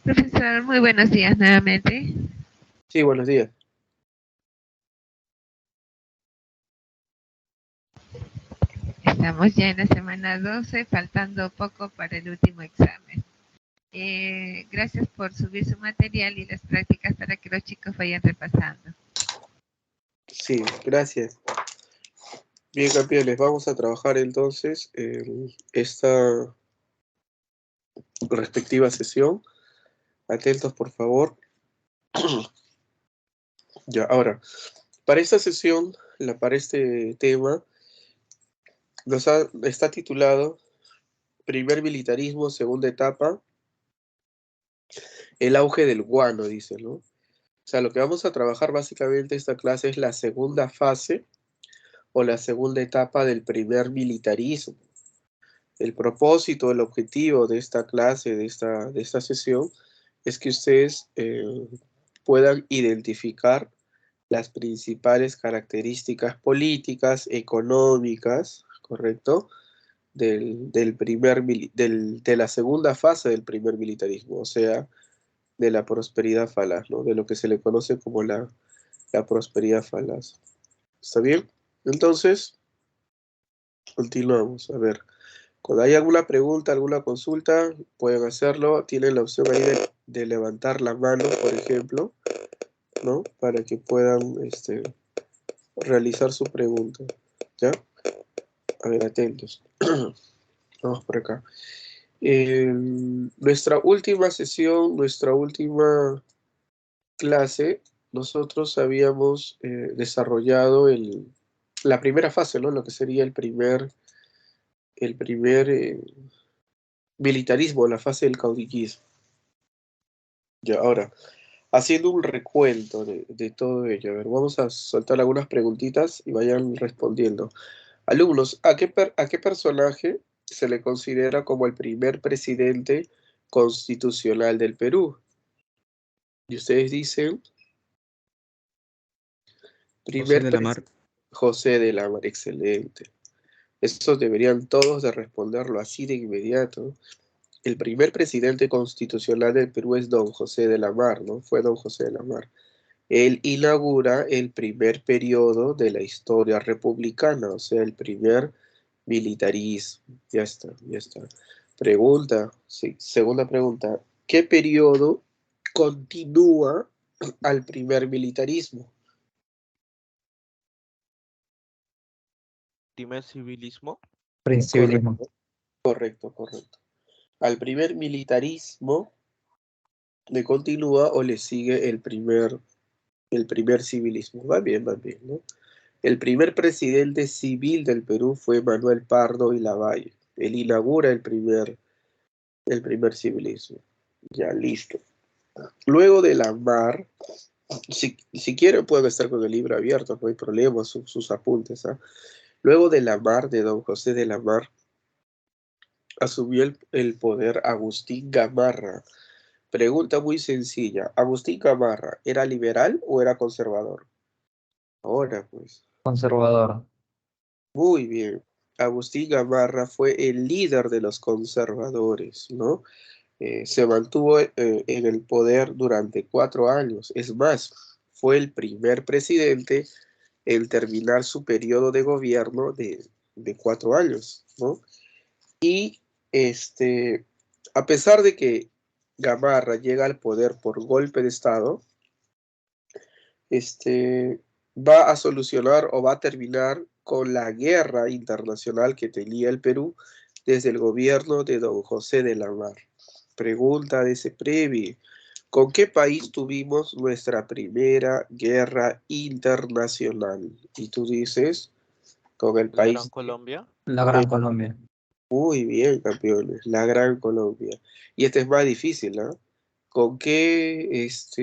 Profesor, muy buenos días nuevamente. Sí, buenos días. Estamos ya en la semana 12, faltando poco para el último examen. Gracias por subir su material y las prácticas para que los chicos vayan repasando. Sí, gracias. Bien, campeones, vamos a trabajar entonces esta respectiva sesión. Atentos, por favor. Ya, ahora, para esta sesión, para este tema, está titulado Primer militarismo, segunda etapa, el auge del guano, dice, ¿no? O sea, lo que vamos a trabajar básicamente esta clase es la segunda fase o la segunda etapa del primer militarismo. El propósito, el objetivo de esta clase, de esta sesión, es que ustedes puedan identificar las principales características políticas, económicas, ¿correcto? De la segunda fase del primer militarismo, o sea, de la prosperidad falaz, ¿no? De lo que se le conoce como la prosperidad falaz. ¿Está bien? Entonces, continuamos. A ver. Cuando hay alguna pregunta, alguna consulta, pueden hacerlo. Tienen la opción ahí de levantar la mano, por ejemplo, ¿no? Para que puedan realizar su pregunta. ¿Ya? A ver, atentos. Vamos por acá. Nuestra última sesión, nuestra última clase, nosotros habíamos desarrollado la primera fase, ¿no? Lo que sería el primer militarismo, la fase del caudillismo. Ya, ahora, haciendo un recuento de todo ello, a ver, vamos a soltar algunas preguntitas y vayan respondiendo. Alumnos, ¿a qué personaje se le considera como el primer presidente constitucional del Perú? Y ustedes dicen, José primer de la Mar. José de la Mar, excelente. Estos deberían todos de responderlo así de inmediato. El primer presidente constitucional del Perú es don José de la Mar, ¿no? Fue don José de la Mar. Él inaugura el primer periodo de la historia republicana, o sea, el primer militarismo. Ya está, ya está. Pregunta, sí, segunda pregunta. ¿Qué periodo continúa al primer militarismo? Primer civilismo. Principilismo. Correcto, correcto. ¿Al primer militarismo le continúa o le sigue el primer civilismo? Va bien, ¿no? El primer presidente civil del Perú fue Manuel Pardo y Lavalle. Él inaugura el primer civilismo. Ya, listo. Luego de la Mar, si quieren pueden estar con el libro abierto, no hay problema, sus apuntes. ¿Ah? Luego de la Mar, de don José de la Mar, asumió el poder Agustín Gamarra. Pregunta muy sencilla. ¿Agustín Gamarra era liberal o era conservador? Ahora, pues. Conservador. Muy bien. Agustín Gamarra fue el líder de los conservadores, ¿no? Se mantuvo en el poder durante 4 años. Es más, fue el primer presidente en terminar su periodo de gobierno de 4 años, ¿no? Y a pesar de que Gamarra llega al poder por golpe de Estado, va a solucionar o va a terminar con la guerra internacional que tenía el Perú desde el gobierno de don José de la Mar. Pregunta de ese previo. ¿Con qué país tuvimos nuestra primera guerra internacional? Y tú dices, con el La Gran país. Colombia. La Gran Colombia. Muy bien, campeones, la Gran Colombia. Y este es más difícil, ¿no? ¿Con qué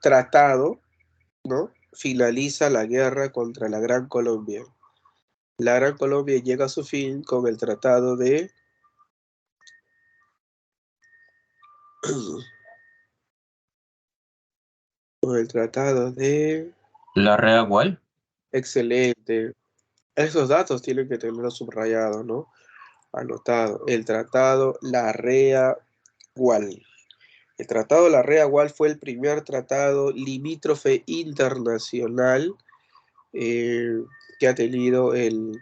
tratado, ¿no? Finaliza la guerra contra la Gran Colombia? La Gran Colombia llega a su fin con el tratado de con el tratado de La Reagual. excelente. Esos datos tienen que tenerlos subrayados, ¿no? Anotado. El Tratado Larrea-Gual. El Tratado Larrea-Gual fue el primer tratado limítrofe internacional que ha tenido el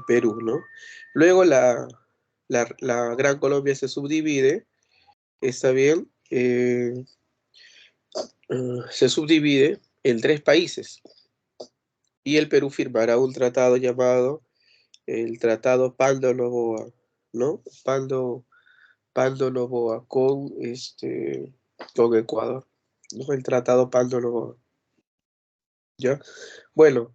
Perú, ¿no? Luego la Gran Colombia se subdivide, está bien, se subdivide en 3 países y el Perú firmará un tratado llamado el Tratado Pando-Noboa, ¿no? Pando-Noboa con Ecuador, ¿no? El Tratado Pando-Noboa, ¿ya? Bueno,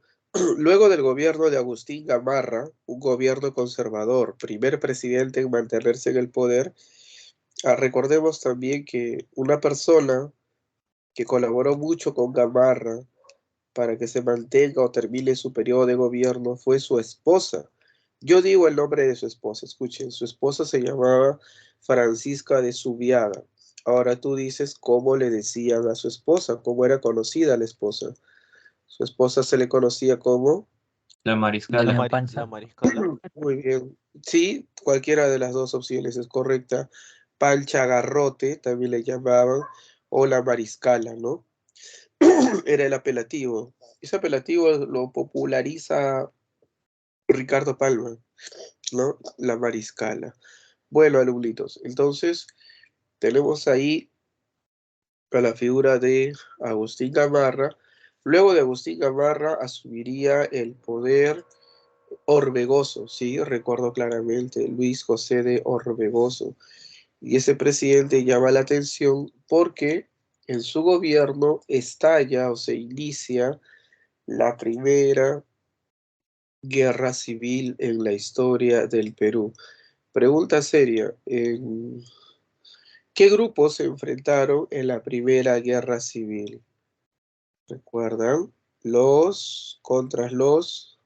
luego del gobierno de Agustín Gamarra, un gobierno conservador, primer presidente en mantenerse en el poder, recordemos también que una persona que colaboró mucho con Gamarra para que se mantenga o termine su periodo de gobierno fue su esposa. Yo digo el nombre de su esposa, escuchen, su esposa se llamaba Francisca de Zubiaga. Ahora tú dices cómo le decían a su esposa, cómo era conocida la esposa. Su esposa se le conocía como... La mariscala. La, La la pancha. mariscala. Muy bien. Sí, cualquiera de las dos opciones es correcta. Pancha Garrote también le llamaban, o la mariscala, ¿no? Era el apelativo. Ese apelativo lo populariza Ricardo Palma, ¿no? La mariscala. Bueno, alumnitos, entonces tenemos ahí a la figura de Agustín Gamarra. Luego de Agustín Gamarra asumiría el poder Orbegoso, sí, recuerdo claramente, Luis José de Orbegoso. Y ese presidente llama la atención porque en su gobierno estalla o se inicia la primera guerra civil en la historia del Perú. Pregunta seria, ¿qué grupos se enfrentaron en la primera guerra civil? ¿Recuerdan? Los contra los,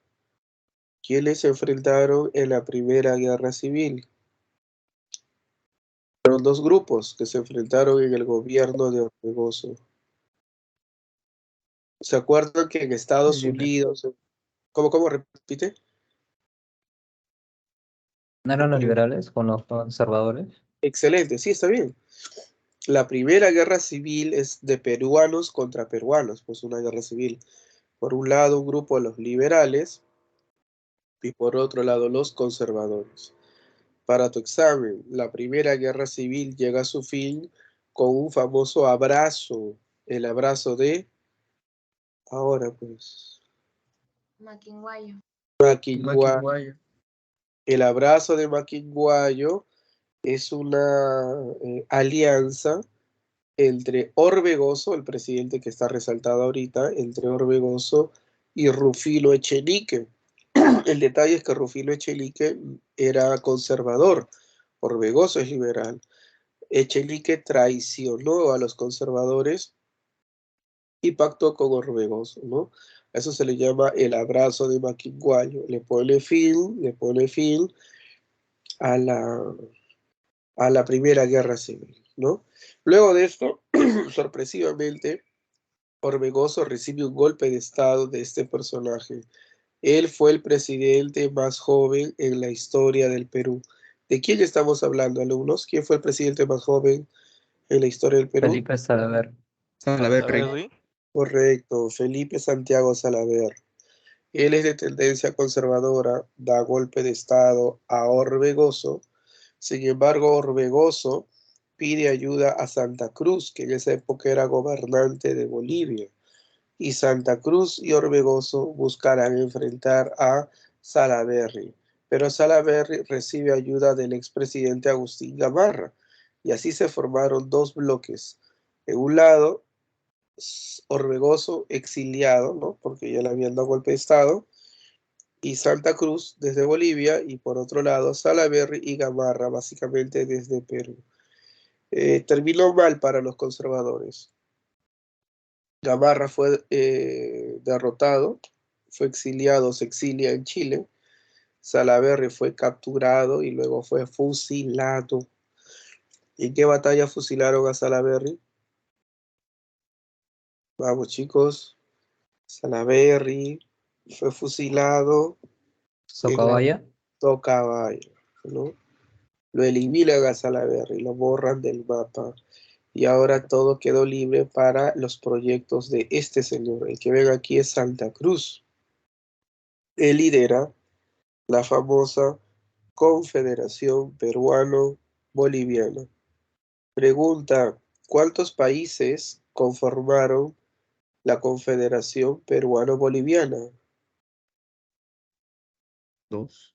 ¿quiénes se enfrentaron en la primera guerra civil? Fueron 2 grupos que se enfrentaron en el gobierno de Orbegoso. ¿Se acuerdan que en Estados Unidos... ¿Cómo repite? ¿No eran los liberales con los conservadores? Excelente, sí, está bien. La primera guerra civil es de peruanos contra peruanos, pues una guerra civil. Por un lado, un grupo de los liberales y por otro lado, los conservadores. Para tu examen, la primera guerra civil llega a su fin con un famoso abrazo, el abrazo de, ahora pues, Maquinguayo. Maquinguayo. El abrazo de Maquinguayo es una alianza entre Orbegoso, el presidente que está resaltado ahorita, entre Orbegoso y Rufino Echenique. El detalle es que Rufino Echenique era conservador, Orbegoso es liberal. Echenique traicionó a los conservadores y pactó con Orbegoso, ¿no? A eso se le llama el abrazo de Maquinguayo. Le pone fin a la Primera Guerra Civil, ¿no? Luego de esto, sorpresivamente, Orbegoso recibe un golpe de estado de este personaje. Él fue el presidente más joven en la historia del Perú. ¿De quién estamos hablando, alumnos? ¿Quién fue el presidente más joven en la historia del Perú? Felipe Salaver. Salaverry. Correcto, Felipe Santiago Salaver. Él es de tendencia conservadora, da golpe de estado a Orbegoso. Sin embargo, Orbegoso pide ayuda a Santa Cruz, que en esa época era gobernante de Bolivia. Y Santa Cruz y Orbegoso buscarán enfrentar a Salaverry. Pero Salaverry recibe ayuda del expresidente Agustín Gamarra. Y así se formaron 2 bloques. En un lado, Orbegoso exiliado, ¿no? Porque ya le habían dado golpe de estado, y Santa Cruz desde Bolivia, y por otro lado Salaverry y Gamarra básicamente desde Perú. Terminó mal para los conservadores. Gamarra fue derrotado, fue exiliado, se exilia en Chile. Salaverry fue capturado y luego fue fusilado. ¿En qué batalla fusilaron a Salaverry? Vamos, chicos. Salaverry fue fusilado en la Socabaya. Tocabayo, ¿no? Lo eliminan a Salaverry, lo borran del mapa. Y ahora todo quedó libre para los proyectos de este señor. El que ven aquí es Santa Cruz. Él lidera la famosa Confederación Peruano-Boliviana. Pregunta, ¿cuántos países conformaron la Confederación Peruano-Boliviana? Dos.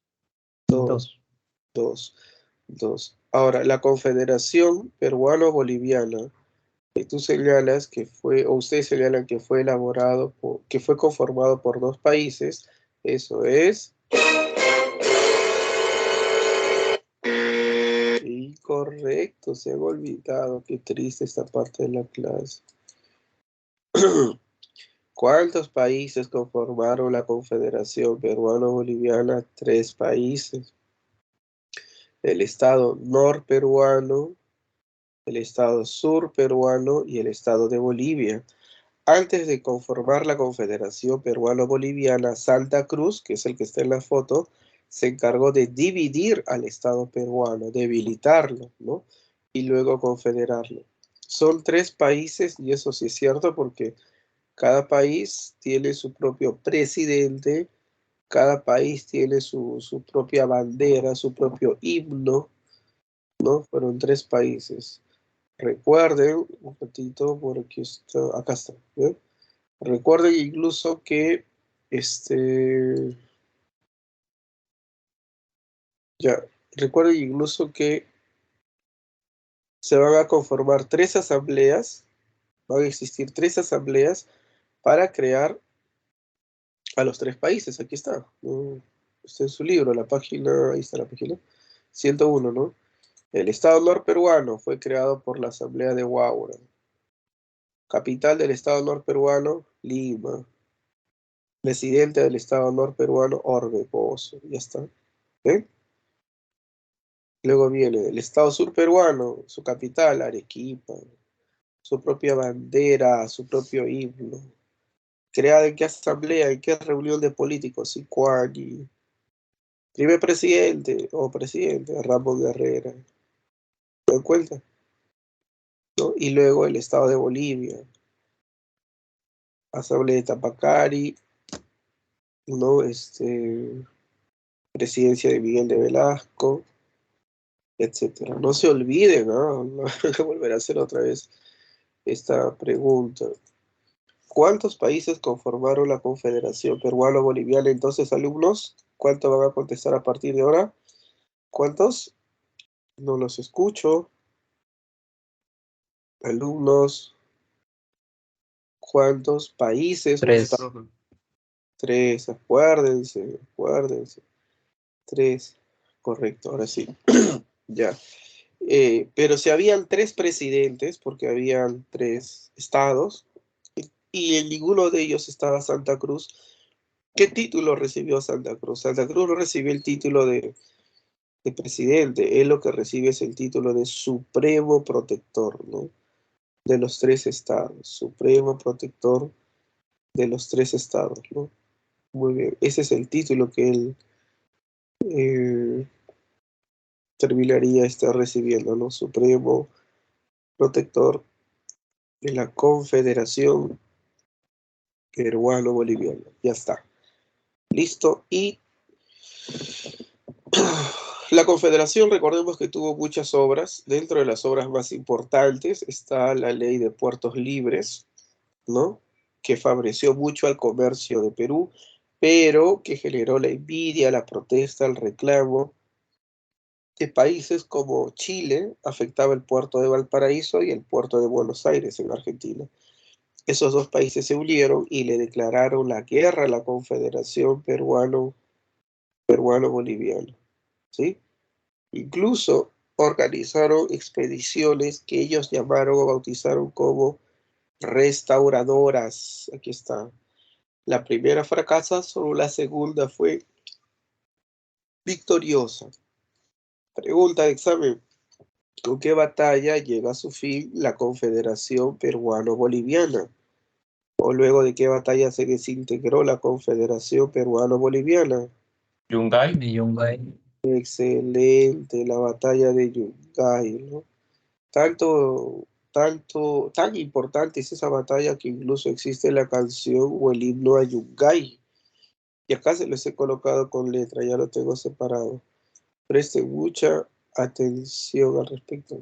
Dos. Ahora, la Confederación Peruano-Boliviana, que tú señalas que fue, o ustedes señalan que fue que fue conformado por dos países, eso es incorrecto, se han olvidado, qué triste esta parte de la clase. ¿Cuántos países conformaron la Confederación Peruano-Boliviana? 3 países. El Estado norperuano, el Estado surperuano y el Estado de Bolivia. Antes de conformar la Confederación Peruano-Boliviana, Santa Cruz, que es el que está en la foto, se encargó de dividir al Estado peruano, debilitarlo, ¿no? Y luego confederarlo. Son 3 países, y eso sí es cierto porque cada país tiene su propio presidente, cada país tiene su propia bandera, su propio himno, ¿no? Fueron 3 países. Recuerden, un ratito, por aquí está, acá está, ¿bien? Recuerden incluso que recuerden incluso que se van a conformar 3 asambleas, van a existir 3 asambleas para crear a los 3 países. Aquí está, ¿no? Está en su libro, la página, ahí está la página 101, ¿no? El Estado norperuano fue creado por la Asamblea de Huaura. Capital del Estado norperuano, Lima. Presidente del Estado norperuano, Orbegoso. Ya está. ¿Ven? Luego viene el Estado surperuano, su capital, Arequipa. Su propia bandera, su propio himno. ¿Creada en qué asamblea, en qué reunión de políticos? Sicuani. Primer presidente o presidente, Ramón Guerrera. ¿Se dan cuenta? ¿No? Y luego el Estado de Bolivia. Asamblea de Tapacari, ¿no? Presidencia de Miguel de Velasco, etcétera. No se olviden, ¿no? No hay que volver a hacer otra vez esta pregunta. ¿Cuántos países conformaron la Confederación Peruano-Boliviana? Entonces, alumnos, ¿cuánto van a contestar a partir de ahora? ¿Cuántos? No los escucho. Alumnos, ¿cuántos países? 3. 3, acuérdense. 3, correcto, ahora sí. Ya. Pero si habían 3 presidentes, porque habían 3 estados, y en ninguno de ellos estaba Santa Cruz, ¿qué título recibió Santa Cruz? Santa Cruz no recibió el título de presidente, él lo que recibe es el título de supremo protector, ¿no? De los 3 estados, supremo protector de los 3 estados, ¿no? Muy bien, ese es el título que él terminaría estar recibiendo, ¿no? Supremo protector de la Confederación Peruano-Boliviana. Ya está. Listo. Y la Confederación, recordemos que tuvo muchas obras. Dentro de las obras más importantes está la Ley de Puertos Libres, ¿no? Que favoreció mucho al comercio de Perú, pero que generó la envidia, la protesta, el reclamo de países como Chile, afectaba el puerto de Valparaíso y el puerto de Buenos Aires en Argentina. Esos 2 países se unieron y le declararon la guerra a la Confederación Peruano-Boliviana, ¿sí? Incluso organizaron expediciones que ellos llamaron o bautizaron como restauradoras. Aquí está. La primera fracasa, solo la segunda fue victoriosa. Pregunta de examen. ¿Con qué batalla llega a su fin la Confederación Peruano-Boliviana? ¿O luego de qué batalla se desintegró la Confederación Peruano-Boliviana? Yungay. Yungay. Excelente, la batalla de Yungay, ¿no? Tan importante es esa batalla que incluso existe la canción o el himno a Yungay. Y acá se los he colocado con letra, ya lo tengo separado. Presten mucha atención al respecto.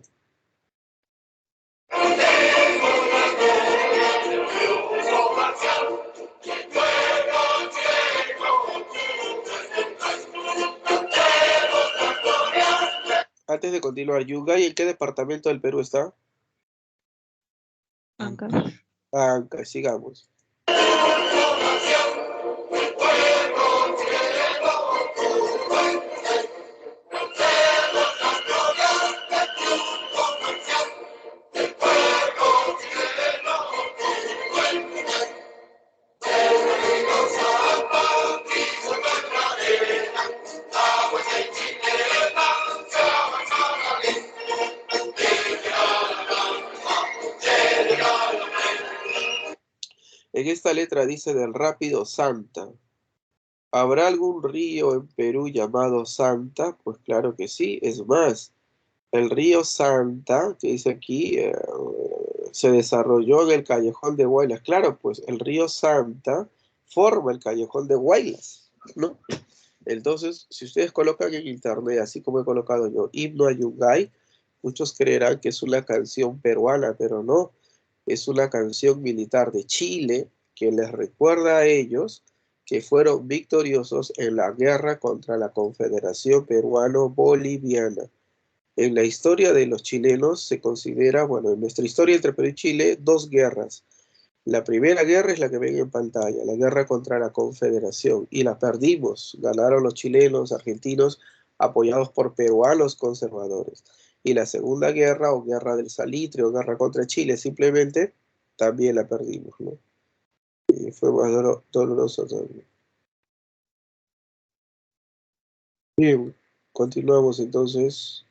Antes de continuar, Yungay, ¿en qué departamento del Perú está? Ancash. Ancash, sigamos. En esta letra dice del rápido Santa. ¿Habrá algún río en Perú llamado Santa? Pues claro que sí. Es más, el río Santa, que dice aquí, se desarrolló en el Callejón de Huaylas. Claro, pues el río Santa forma el Callejón de Huaylas, ¿no? Entonces, si ustedes colocan en internet, así como he colocado yo, himno a Yungay, muchos creerán que es una canción peruana, pero no. Es una canción militar de Chile que les recuerda a ellos que fueron victoriosos en la guerra contra la Confederación Peruano-Boliviana. En la historia de los chilenos se considera, bueno, en nuestra historia entre Perú y Chile, dos guerras. La primera guerra es la que ven en pantalla, la guerra contra la Confederación, y la perdimos. Ganaron los chilenos, argentinos, apoyados por peruanos conservadores. Y la segunda guerra, o guerra del Salitre, o guerra contra Chile, simplemente, también la perdimos, ¿no? Y fue más doloroso también. Bien, continuamos entonces.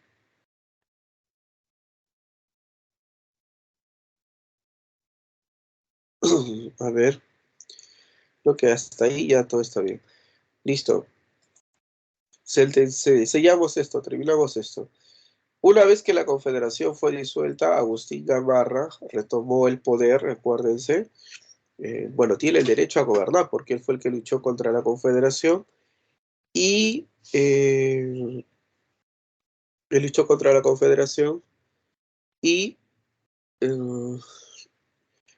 A ver, lo que hasta ahí ya todo está bien. Listo. Sellamos esto, terminamos esto. Una vez que la Confederación fue disuelta, Agustín Gamarra retomó el poder, recuérdense. Bueno, tiene el derecho a gobernar porque él fue el que luchó contra la Confederación y él luchó contra la Confederación y eh,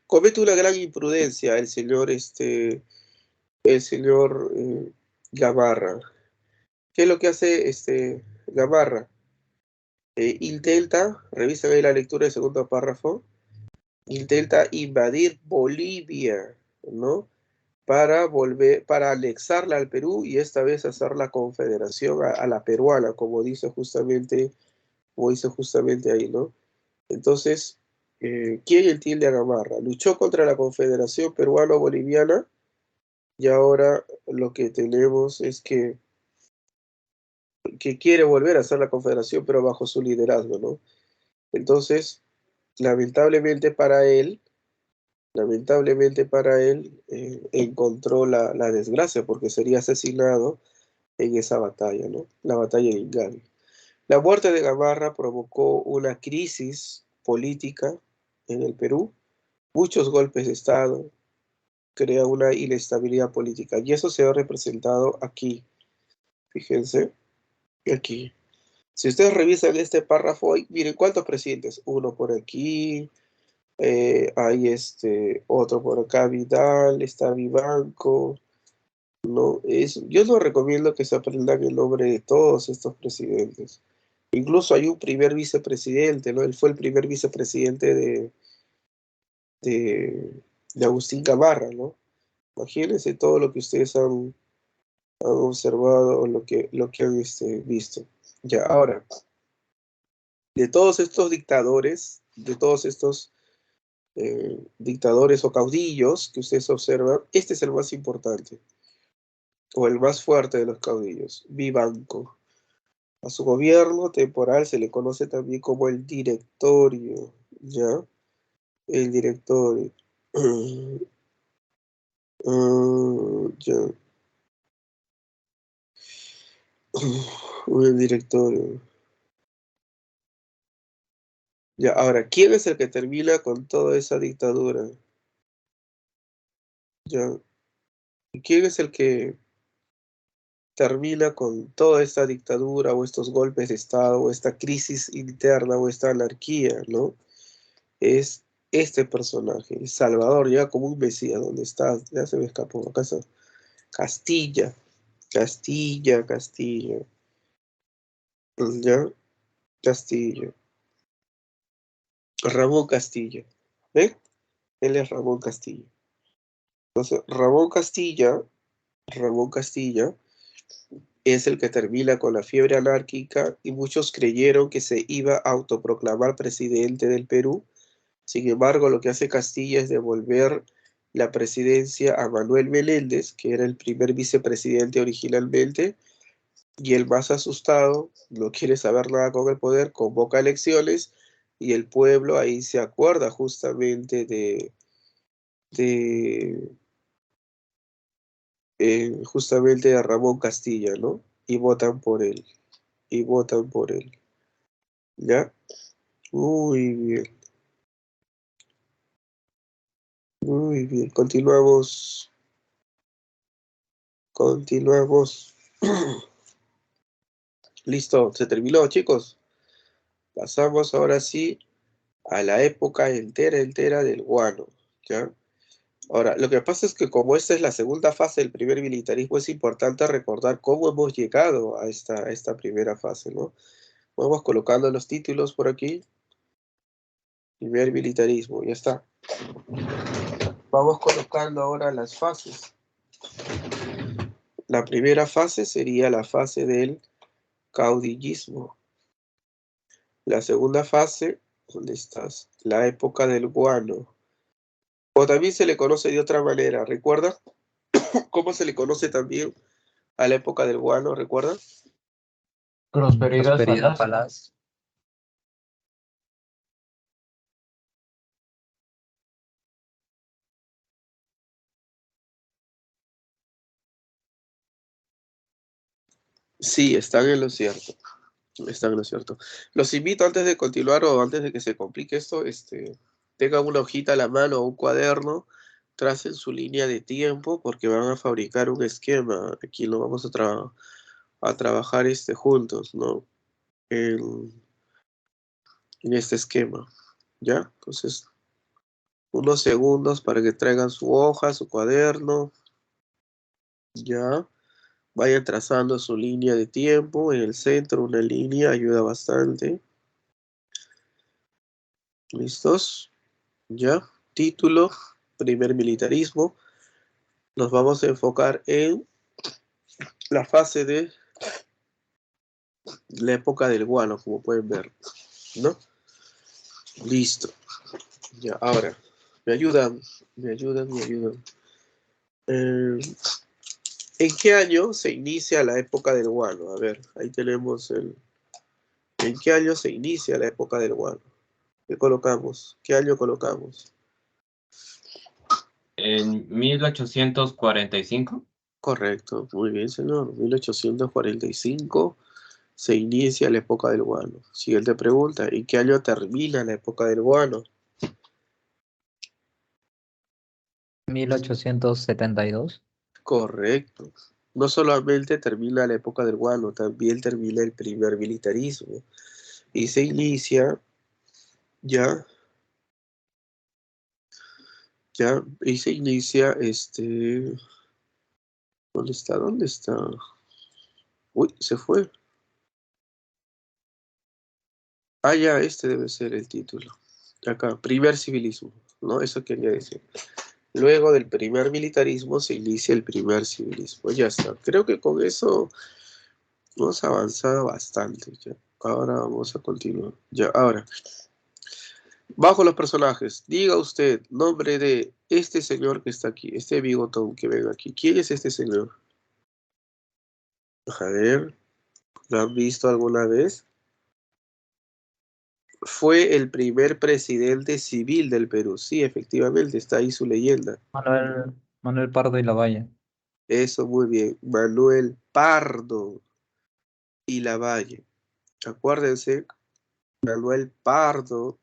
comete una gran imprudencia el señor Gamarra. ¿Qué es lo que hace Gamarra? Intenta, revisan ahí la lectura del segundo párrafo, intenta invadir Bolivia, ¿no? Para anexarla al Perú y esta vez hacer la confederación a la peruana, como dice justamente ahí, ¿no? Entonces, ¿quién entiende a Gamarra? Luchó contra la Confederación Peruano-Boliviana y ahora lo que tenemos es que quiere volver a hacer la confederación, pero bajo su liderazgo, ¿no? Entonces, lamentablemente para él, encontró la desgracia porque sería asesinado en esa batalla, ¿no? La batalla de Ingavi. La muerte de Gamarra provocó una crisis política en el Perú, muchos golpes de Estado, crea una inestabilidad política y eso se ha representado aquí. Fíjense, aquí. Si ustedes revisan este párrafo, miren cuántos presidentes. Uno por aquí, hay otro por acá, Vidal, está Vivanco. No, yo no recomiendo que se aprendan el nombre de todos estos presidentes. Incluso hay un primer vicepresidente, ¿no? Él fue el primer vicepresidente de Agustín Gamarra, ¿no? Imagínense todo lo que ustedes han observado o lo que han visto. Ya, ahora, de todos estos dictadores, dictadores o caudillos que ustedes observan, este es el más importante, o el más fuerte de los caudillos, Vivanco. A su gobierno temporal se le conoce también como el directorio, ¿ya? El directorio. Ya. Un directorio. Ya, ahora, ¿quién es el que termina con toda esa dictadura? Ya, ¿quién es el que termina con toda esta dictadura o estos golpes de Estado o esta crisis interna o esta anarquía, ¿no? Es este personaje, El Salvador, ya como un mesías, ¿dónde está? Ya se me escapó, acá está. Castilla, Castilla, ya, Castilla, Ramón Castilla, ¿eh? Él es Ramón Castilla. Entonces, Ramón Castilla es el que termina con la fiebre anárquica y muchos creyeron que se iba a autoproclamar presidente del Perú. Sin embargo, lo que hace Castilla es devolver la presidencia a Manuel Meléndez, que era el primer vicepresidente originalmente, y el más asustado, no quiere saber nada con el poder, convoca elecciones y el pueblo ahí se acuerda justamente de justamente de Ramón Castilla, ¿no? Y votan por él, y votan por él, ¿ya? Muy bien, muy bien. Continuamos, continuamos. Listo, se terminó, chicos. Pasamos ahora sí a la época entera del guano, ¿ya? Ahora, lo que pasa es que como esta es la segunda fase del primer militarismo, es importante recordar cómo hemos llegado a esta primera fase, ¿no? Vamos colocando los títulos por aquí. Primer militarismo, ya está. Vamos colocando ahora las fases. La primera fase sería la fase del caudillismo. La segunda fase, ¿dónde estás? La época del guano. O también se le conoce de otra manera, ¿recuerda? ¿Cómo se le conoce también a la época del guano, recuerda? Prosperidad Prosperidad falaz. falaz. Sí, están en lo cierto. Están en lo cierto. Los invito antes de continuar o antes de que se complique esto, tengan una hojita a la mano o un cuaderno, tracen su línea de tiempo porque van a fabricar un esquema. Aquí lo vamos a trabajar juntos, ¿no? En este esquema, ¿ya? Entonces, unos segundos para que traigan su hoja, su cuaderno, ¿ya? Vayan trazando su línea de tiempo. En el centro, una línea ayuda bastante. ¿Listos? ¿Ya? Título, primer militarismo. Nos vamos a enfocar en la fase de la época del guano, como pueden ver, ¿no? Listo. Ya, ahora, me ayudan. Eh, ¿En qué año se inicia la época del guano? A ver, ahí tenemos ¿En qué año se inicia la época del guano? ¿Qué colocamos? ¿Qué año colocamos? En 1845. Correcto, muy bien, señor. 1845 se inicia la época del guano. Siguiente pregunta, ¿en qué año termina la época del guano? 1872. Correcto. No solamente termina la época del guano, también termina el primer militarismo. Y se inicia ya, y se inicia ¿dónde está? ¿Dónde está? Uy, se fue. Ah, ya, este debe ser el título. Acá, primer civilismo, ¿no? Eso quería decir. Luego del primer militarismo se inicia el primer civilismo. Ya está. Creo que con eso hemos avanzado bastante. Ya. Ahora vamos a continuar. Ya, ahora. Bajo los personajes, diga usted nombre de este señor que está aquí, este bigotón que ven aquí. ¿Quién es este señor? A ver, ¿lo han visto alguna vez? Fue el primer presidente civil del Perú. Sí, efectivamente, está ahí su leyenda. Manuel Pardo y Lavalle. Eso, muy bien. Manuel Pardo. y Lavalle. Acuérdense, Manuel Pardo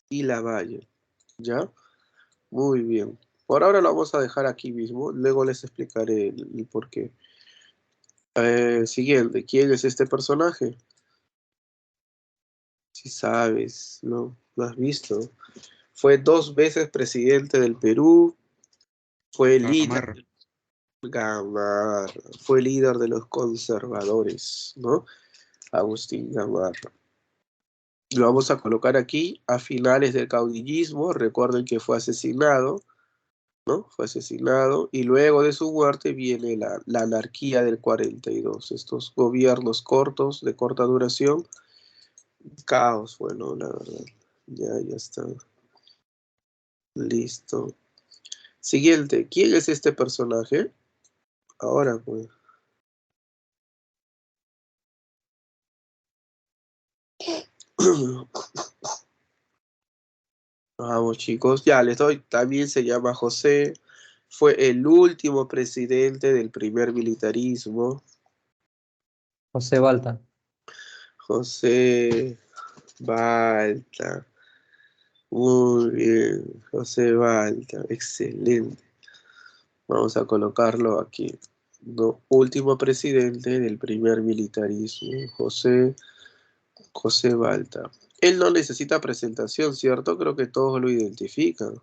y Lavalle. ¿Ya? Muy bien. Por ahora lo vamos a dejar aquí mismo. Luego les explicaré el por qué. Siguiente. ¿Quién es este personaje? Si sabes, ¿no? ¿Lo has visto? Fue 2 veces presidente del Perú. Fue Gamarra. líder. Gamarra. Fue líder de los conservadores, ¿no? Agustín Gamarra. Lo vamos a colocar aquí a finales del caudillismo. Recuerden que fue asesinado, ¿no? Fue asesinado y luego de su muerte viene la anarquía del 42. Estos gobiernos cortos, de corta duración, caos, bueno, la verdad. Ya está. Listo. Siguiente. ¿Quién es este personaje? Ahora, pues. Vamos, chicos. Ya les doy. También se llama José. Fue el último presidente del primer militarismo. José Balta. José Balta. Muy bien. José Balta. Excelente. Vamos a colocarlo aquí. No, último presidente del primer militarismo. José Balta. Él no necesita presentación, ¿cierto? Creo que todos lo identifican.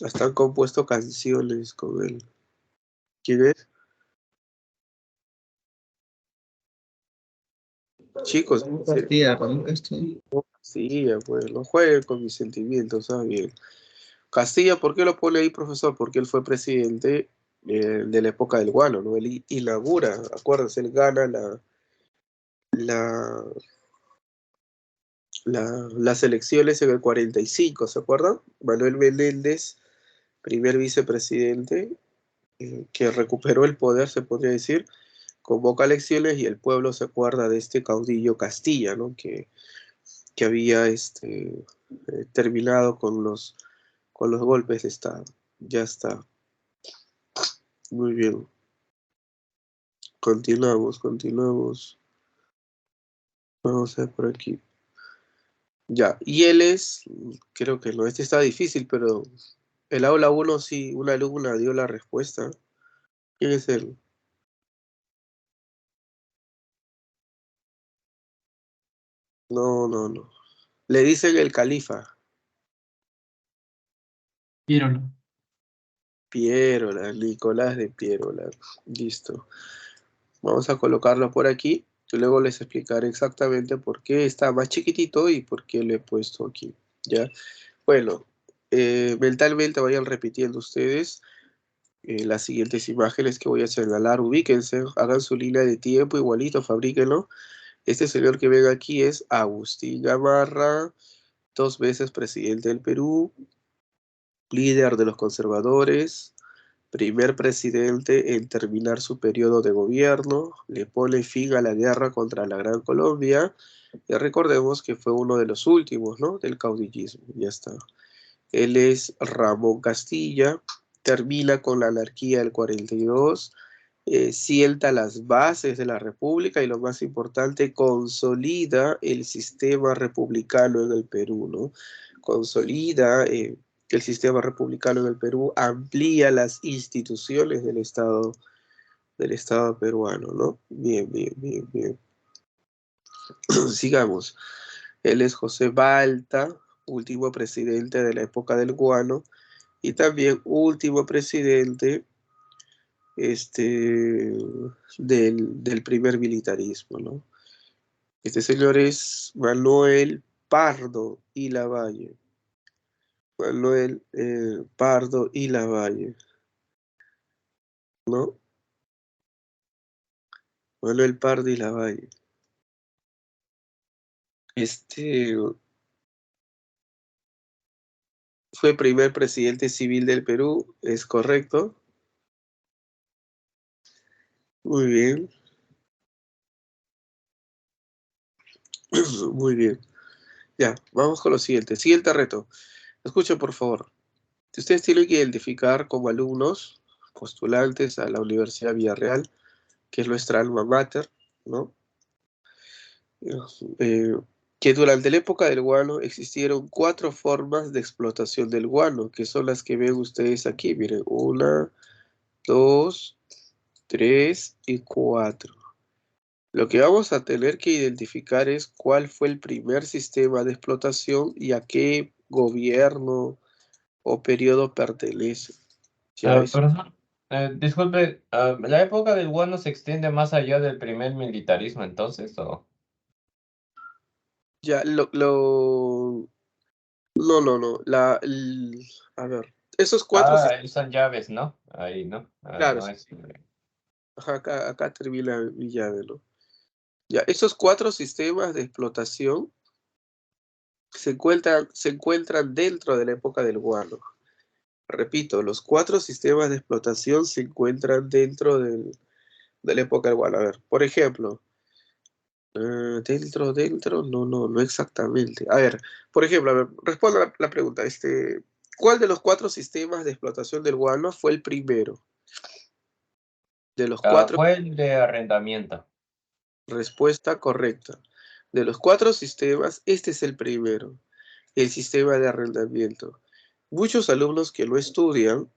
Hasta han compuesto canciones con él. ¿Quién es? Chicos, Castilla, Ramón Castilla. Castilla, pues no jueguen con mis sentimientos, ¿sabes bien? Castilla, ¿por qué lo pone ahí, profesor? Porque él fue presidente de la época del guano, ¿no? Él inaugura, acuérdense, él gana la, las elecciones en el 45, ¿se acuerdan? Manuel Menéndez, primer vicepresidente, que recuperó el poder, se podría decir, convoca elecciones y el pueblo se acuerda de este caudillo Castilla, ¿no? Que había terminado con los golpes de Estado. Ya está. Muy bien. Continuamos. Vamos a ver por aquí. Ya, y él es, creo que no, este está difícil, pero el aula 1 sí, una alumna dio la respuesta. ¿Quién es él? No. Le dicen el califa. Pierola, Nicolás de Pierola. Listo. Vamos a colocarlo por aquí. Y luego les explicaré exactamente por qué está más chiquitito y por qué lo he puesto aquí. ¿Ya? Bueno, mentalmente vayan repitiendo ustedes las siguientes imágenes que voy a señalar. Ubíquense, hagan su línea de tiempo igualito, fabríquenlo. Este señor que ven aquí es Agustín Gamarra, 2 veces presidente del Perú, líder de los conservadores, primer presidente en terminar su periodo de gobierno, le pone fin a la guerra contra la Gran Colombia, y recordemos que fue uno de los últimos, ¿no? Del caudillismo, ya está. Él es Ramón Castilla, termina con la anarquía del 42, sienta las bases de la república y lo más importante, consolida el sistema republicano en el Perú, ¿no? Consolida el sistema republicano en el Perú, amplía las instituciones del Estado peruano, ¿no? Bien. Sigamos. Él es José Balta, último presidente de la época del guano y también último presidente del primer militarismo, ¿no? Este señor es Manuel Pardo y Lavalle. Manuel Pardo y Lavalle, ¿no? Manuel Pardo y Lavalle. Fue primer presidente civil del Perú, ¿es correcto? Muy bien. Muy bien. Ya, vamos con lo siguiente. Siguiente reto. Escuchen, por favor. Ustedes tienen que identificar como alumnos, postulantes a la Universidad Villarreal, que es nuestra alma mater, ¿no? que durante la época del guano existieron 4 formas de explotación del guano, que son las que ven ustedes aquí. Miren, 1, 2, 3 y 4. Lo que vamos a tener que identificar es cuál fue el primer sistema de explotación y a qué gobierno o periodo pertenece. Ya es- Profesor, disculpe, ¿la época del guano se extiende más allá del primer militarismo entonces? ¿O? ya no. A ver, esos 4 Ah, sistemas, usan llaves, ¿no? Ahí, ¿no? claro, No sí, es... ajá, acá termina mi llave, ¿no? Ya, esos 4 sistemas de explotación se encuentran dentro de la época del guano. Repito, los 4 sistemas de explotación se encuentran dentro de la época del guano. A ver, por ejemplo, dentro, no exactamente. A ver, por ejemplo, a ver, respondo a la pregunta. ¿Cuál de los 4 sistemas de explotación del guano fue el primero? De los 4, fue el de arrendamiento. respuesta correcta. De los 4 sistemas, este es el primero, el sistema de arrendamiento. Muchos alumnos que no estudian,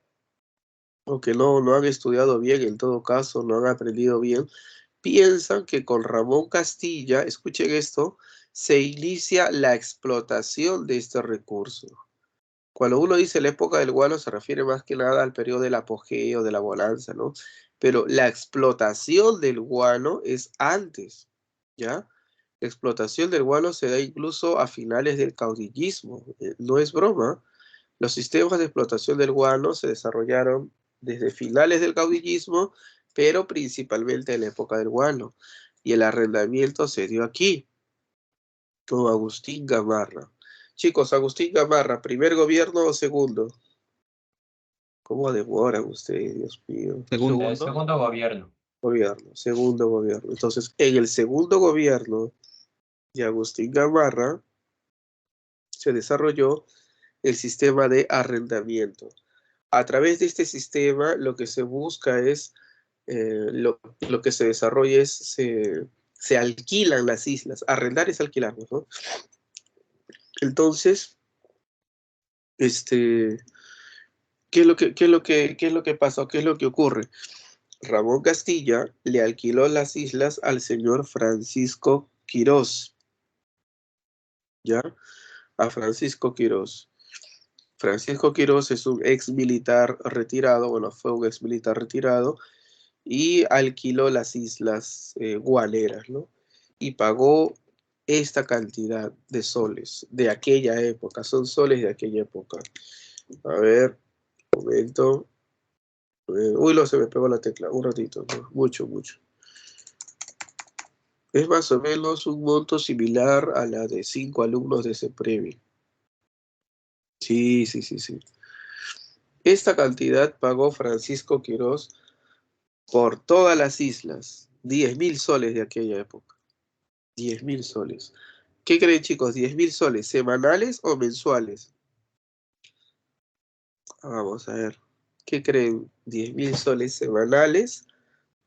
o que no han estudiado bien, en todo caso, no han aprendido bien, piensan que con Ramón Castilla, escuchen esto, se inicia la explotación de este recurso. Cuando uno dice la época del guano se refiere más que nada al periodo del apogeo, de la bonanza, ¿no? Pero la explotación del guano es antes, ¿ya? La explotación del guano se da incluso a finales del caudillismo, no es broma. Los sistemas de explotación del guano se desarrollaron desde finales del caudillismo, pero principalmente en la época del guano. Y el arrendamiento se dio aquí, con Agustín Gamarra. Chicos, Agustín Gamarra, ¿primer gobierno o segundo? ¿Cómo demoran ustedes, Dios mío? Segundo. Segundo gobierno. Gobierno, segundo gobierno. Entonces, en el segundo gobierno de Agustín Gamarra se desarrolló el sistema de arrendamiento. A través de este sistema, lo que se busca es, lo que se desarrolla es, se alquilan las islas. Arrendar es alquilar, ¿no? Entonces, ¿qué es lo que pasa? ¿Qué es lo que ocurre? Ramón Castilla le alquiló las islas al señor Francisco Quirós, ¿ya? A Francisco Quirós. Francisco Quirós es un ex militar retirado, bueno, fue un ex militar retirado, y alquiló las islas guaneras, ¿no? Y pagó esta cantidad de soles de aquella época, son soles de aquella época. A ver, un momento. Uy, se me pegó la tecla, un ratito, ¿no? Mucho. Es más o menos un monto similar a la de 5 alumnos de ese premio. Sí. Esta cantidad pagó Francisco Quirós por todas las islas. 10.000 soles de aquella época. 10.000 soles. ¿Qué creen, chicos? 10.000 soles, ¿semanales o mensuales? Vamos a ver. ¿Qué creen? 10.000 soles semanales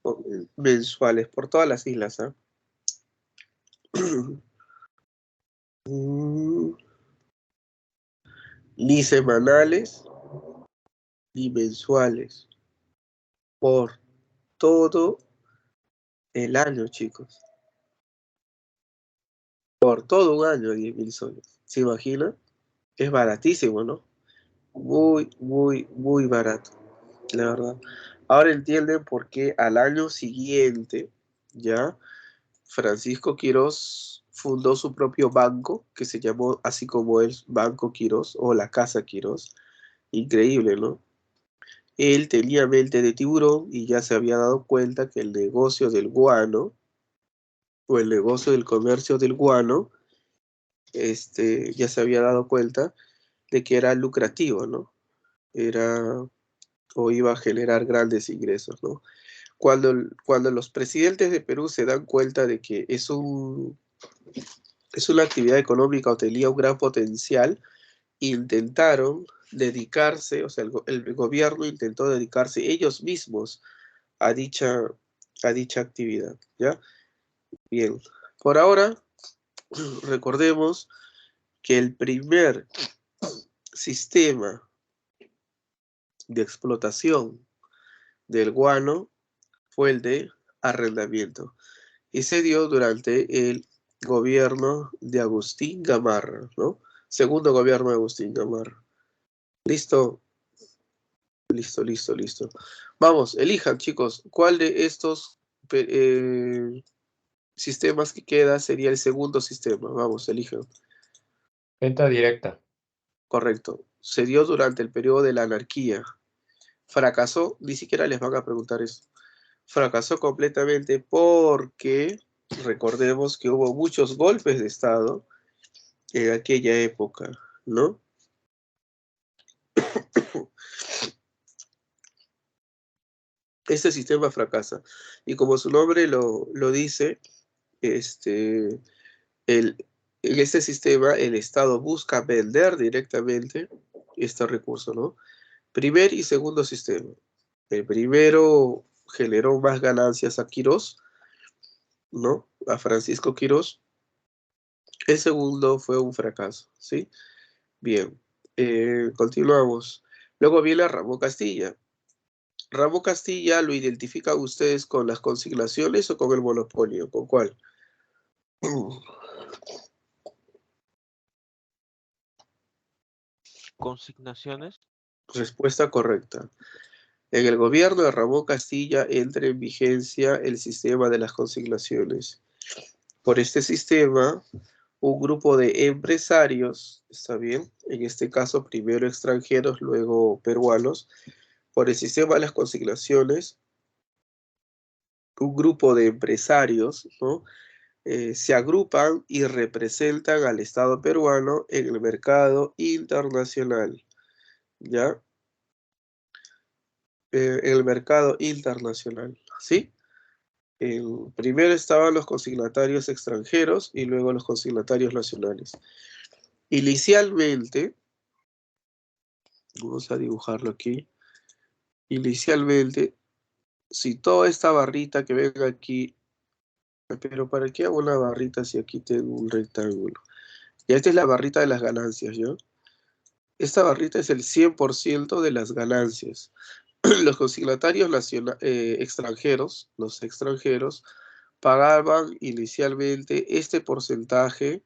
o mensuales por todas las islas, ¿ah? Ni semanales ni mensuales. Por todo el año, chicos. Por todo un año, 10.000 soles. ¿Se imagina? Es baratísimo, ¿no? Muy barato, la verdad. Ahora entienden por qué al año siguiente, ya, Francisco Quirós fundó su propio banco, que se llamó así como el Banco Quirós o la Casa Quirós. Increíble, ¿no? Él tenía mente de tiburón y ya se había dado cuenta que el negocio del guano o el negocio del comercio del guano, ya se había dado cuenta de que era lucrativo, ¿no? Era o iba a generar grandes ingresos, ¿no? Cuando los presidentes de Perú se dan cuenta de que es una actividad económica o tenía un gran potencial, intentaron dedicarse, o sea, el gobierno intentó dedicarse ellos mismos a dicha actividad, ¿ya? Bien, por ahora recordemos que el primer sistema de explotación del guano fue el de arrendamiento y se dio durante el gobierno de Agustín Gamarra, ¿no? Segundo gobierno de Agustín Gamarra. ¿Listo? Listo, listo, listo. Vamos, elijan, chicos, ¿cuál de estos sistemas que queda sería el segundo sistema? Vamos, elijan. Venta directa. Correcto. Se dio durante el periodo de la anarquía. Fracasó, ni siquiera les van a preguntar eso. Fracasó completamente porque recordemos que hubo muchos golpes de Estado en aquella época, ¿no? Este sistema fracasa. Y como su nombre lo dice, en este sistema el Estado busca vender directamente este recurso, ¿no? Primer y segundo sistema. El primero generó más ganancias a Quirós, ¿no? A Francisco Quirós. El segundo fue un fracaso, ¿sí? Bien, continuamos. Luego viene Ramón Castilla. Ramón Castilla lo identifican ustedes con las consignaciones o con el monopolio. ¿Con cuál? Consignaciones. Respuesta correcta. En el gobierno de Ramón Castilla entra en vigencia el sistema de las consignaciones. Por este sistema, un grupo de empresarios, ¿está bien? En este caso, primero extranjeros, luego peruanos. Por el sistema de las consignaciones, un grupo de empresarios, ¿no? Se agrupan y representan al Estado peruano en el mercado internacional, ¿ya? En el mercado internacional, ¿sí? Primero estaban los consignatarios extranjeros y luego los consignatarios nacionales. Inicialmente, vamos a dibujarlo aquí. Inicialmente, si toda esta barrita que ven aquí, pero ¿para qué hago una barrita si aquí tengo un rectángulo? Y esta es la barrita de las ganancias, ¿yo? Esta barrita es el 100% de las ganancias. Los consignatarios extranjeros, los extranjeros, pagaban inicialmente este porcentaje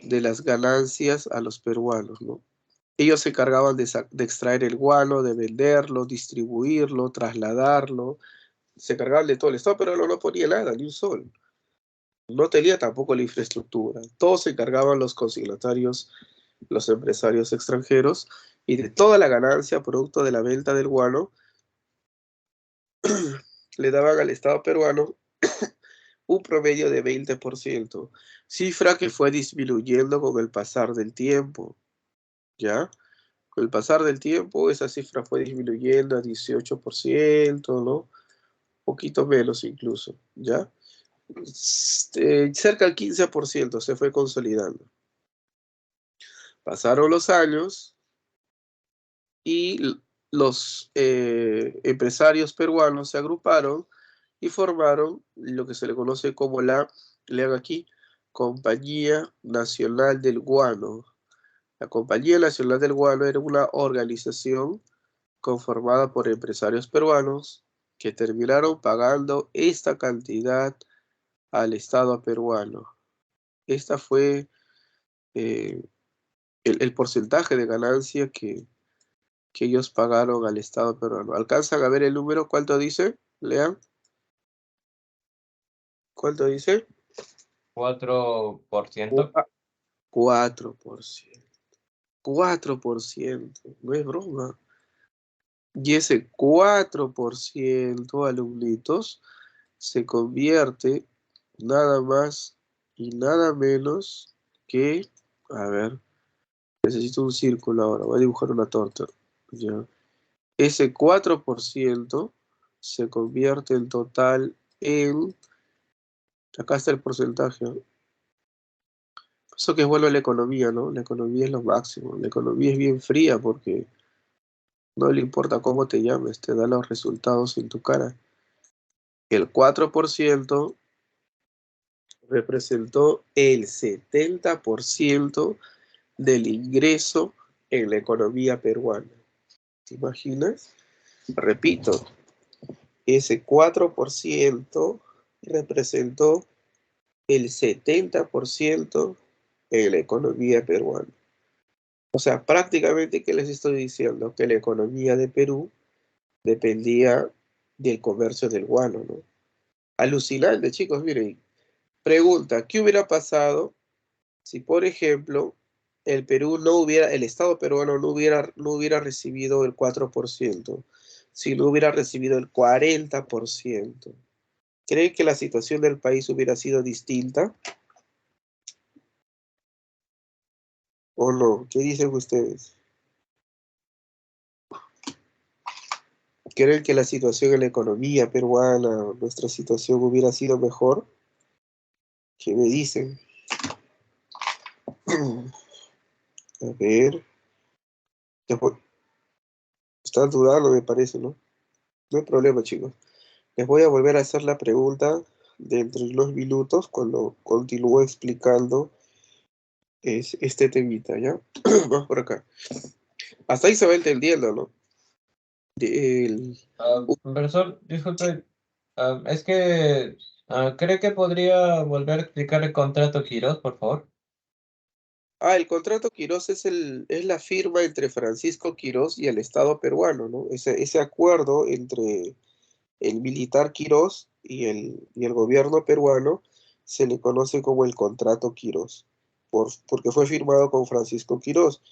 de las ganancias a los peruanos, ¿no? Ellos se encargaban de extraer el guano, de venderlo, distribuirlo, trasladarlo. Se encargaban de todo el Estado, pero no ponía nada, ni un sol. No tenía tampoco la infraestructura. Todos se encargaban los consignatarios, los empresarios extranjeros, y de toda la ganancia producto de la venta del guano, le daban al Estado peruano un promedio de 20%, cifra que fue disminuyendo con el pasar del tiempo, ¿ya? Con el pasar del tiempo, esa cifra fue disminuyendo a 18%, ¿no? Poquito menos incluso, ¿ya? Cerca del 15% se fue consolidando. Pasaron los años y los empresarios peruanos se agruparon y formaron lo que se le conoce como lean aquí, Compañía Nacional del Guano. La Compañía Nacional del Guano era una organización conformada por empresarios peruanos que terminaron pagando esta cantidad al Estado peruano. Esta fue el porcentaje de ganancia que ellos pagaron al Estado peruano. ¿Alcanzan a ver el número? ¿Cuánto dice? Lean. ¿Cuánto dice? 4%. 4%. 4%. No es broma. Y ese 4%, alumnitos, se convierte nada más y nada menos que, a ver, necesito un círculo ahora, voy a dibujar una torta. ¿Ya? Ese 4% se convierte en total en, acá está el porcentaje, ¿no? Eso que es bueno en la economía, ¿no? La economía es lo máximo. La economía es bien fría porque no le importa cómo te llames, te da los resultados en tu cara. El 4% representó el 70% del ingreso en la economía peruana. ¿Te imaginas? Repito, ese 4% representó el 70% en la economía peruana. O sea, prácticamente, ¿qué les estoy diciendo? Que la economía de Perú dependía del comercio del guano, ¿no? Alucinante, chicos, miren. Pregunta, ¿qué hubiera pasado si, por ejemplo, el Estado peruano no hubiera recibido el 4%, si no hubiera recibido el 40%? ¿Creen que la situación del país hubiera sido distinta? ¿O no? ¿Qué dicen ustedes? ¿Creen que la situación en la economía peruana, nuestra situación hubiera sido mejor? ¿Qué me dicen? A ver. Están dudando, me parece, ¿no? No hay problema, chicos. Les voy a volver a hacer la pregunta dentro de unos minutos cuando continúe explicando este temita, ¿ya? Vamos por acá. Hasta ahí se va entendiendo, ¿no? Profesor, disculpe, es que ¿cree que podría volver a explicar el contrato Quirós, por favor? El contrato Quirós es la firma entre Francisco Quirós y el Estado peruano, ¿no? Ese acuerdo entre el militar Quirós y el gobierno peruano se le conoce como el contrato Quirós, porque fue firmado con Francisco Quirós.